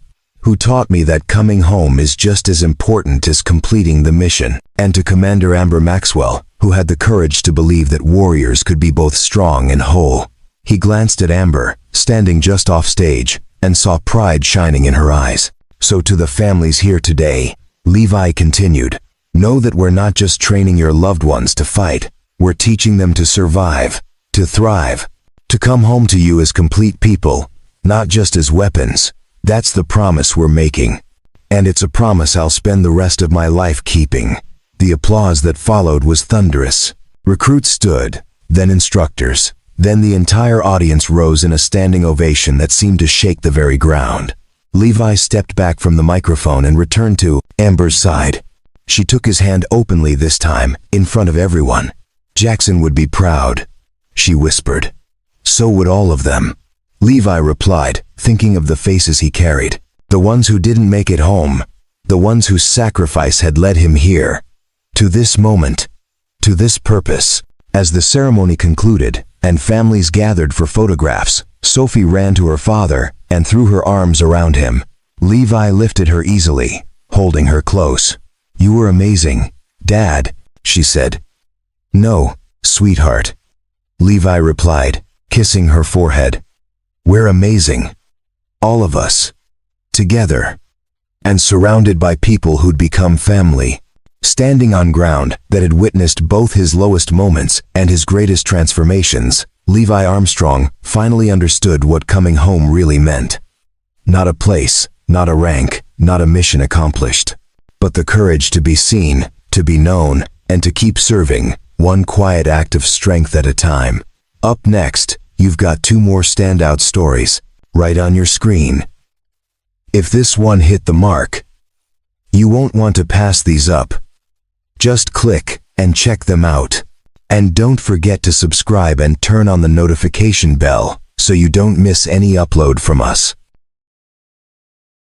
who taught me that coming home is just as important as completing the mission. And to Commander Amber Maxwell, who had the courage to believe that warriors could be both strong and whole." He glanced at Amber, standing just off stage, and saw pride shining in her eyes. "So to the families here today," Levi continued, "know that we're not just training your loved ones to fight, we're teaching them to survive, to thrive, to come home to you as complete people, not just as weapons. That's the promise we're making. And it's a promise I'll spend the rest of my life keeping." The applause that followed was thunderous. Recruits stood, then instructors, then the entire audience rose in a standing ovation that seemed to shake the very ground. Levi stepped back from the microphone and returned to Amber's side. She took his hand openly this time, in front of everyone. "Jackson would be proud," she whispered. "So would all of them." Levi replied, thinking of the faces he carried. The ones who didn't make it home. The ones whose sacrifice had led him here. To this moment. To this purpose. As the ceremony concluded, and families gathered for photographs, Sophie ran to her father and threw her arms around him. Levi lifted her easily, holding her close. "You were amazing, Dad," she said. "No, sweetheart," Levi replied, kissing her forehead. "We're amazing. All of us. Together. And surrounded by people who'd become family." Standing on ground that had witnessed both his lowest moments and his greatest transformations, Levi Armstrong finally understood what coming home really meant. Not a place, not a rank, not a mission accomplished, but the courage to be seen, to be known, and to keep serving, one quiet act of strength at a time. Up next, you've got two more standout stories, right on your screen. If this one hit the mark, you won't want to pass these up. Just click and check them out. And don't forget to subscribe and turn on the notification bell so you don't miss any upload from us.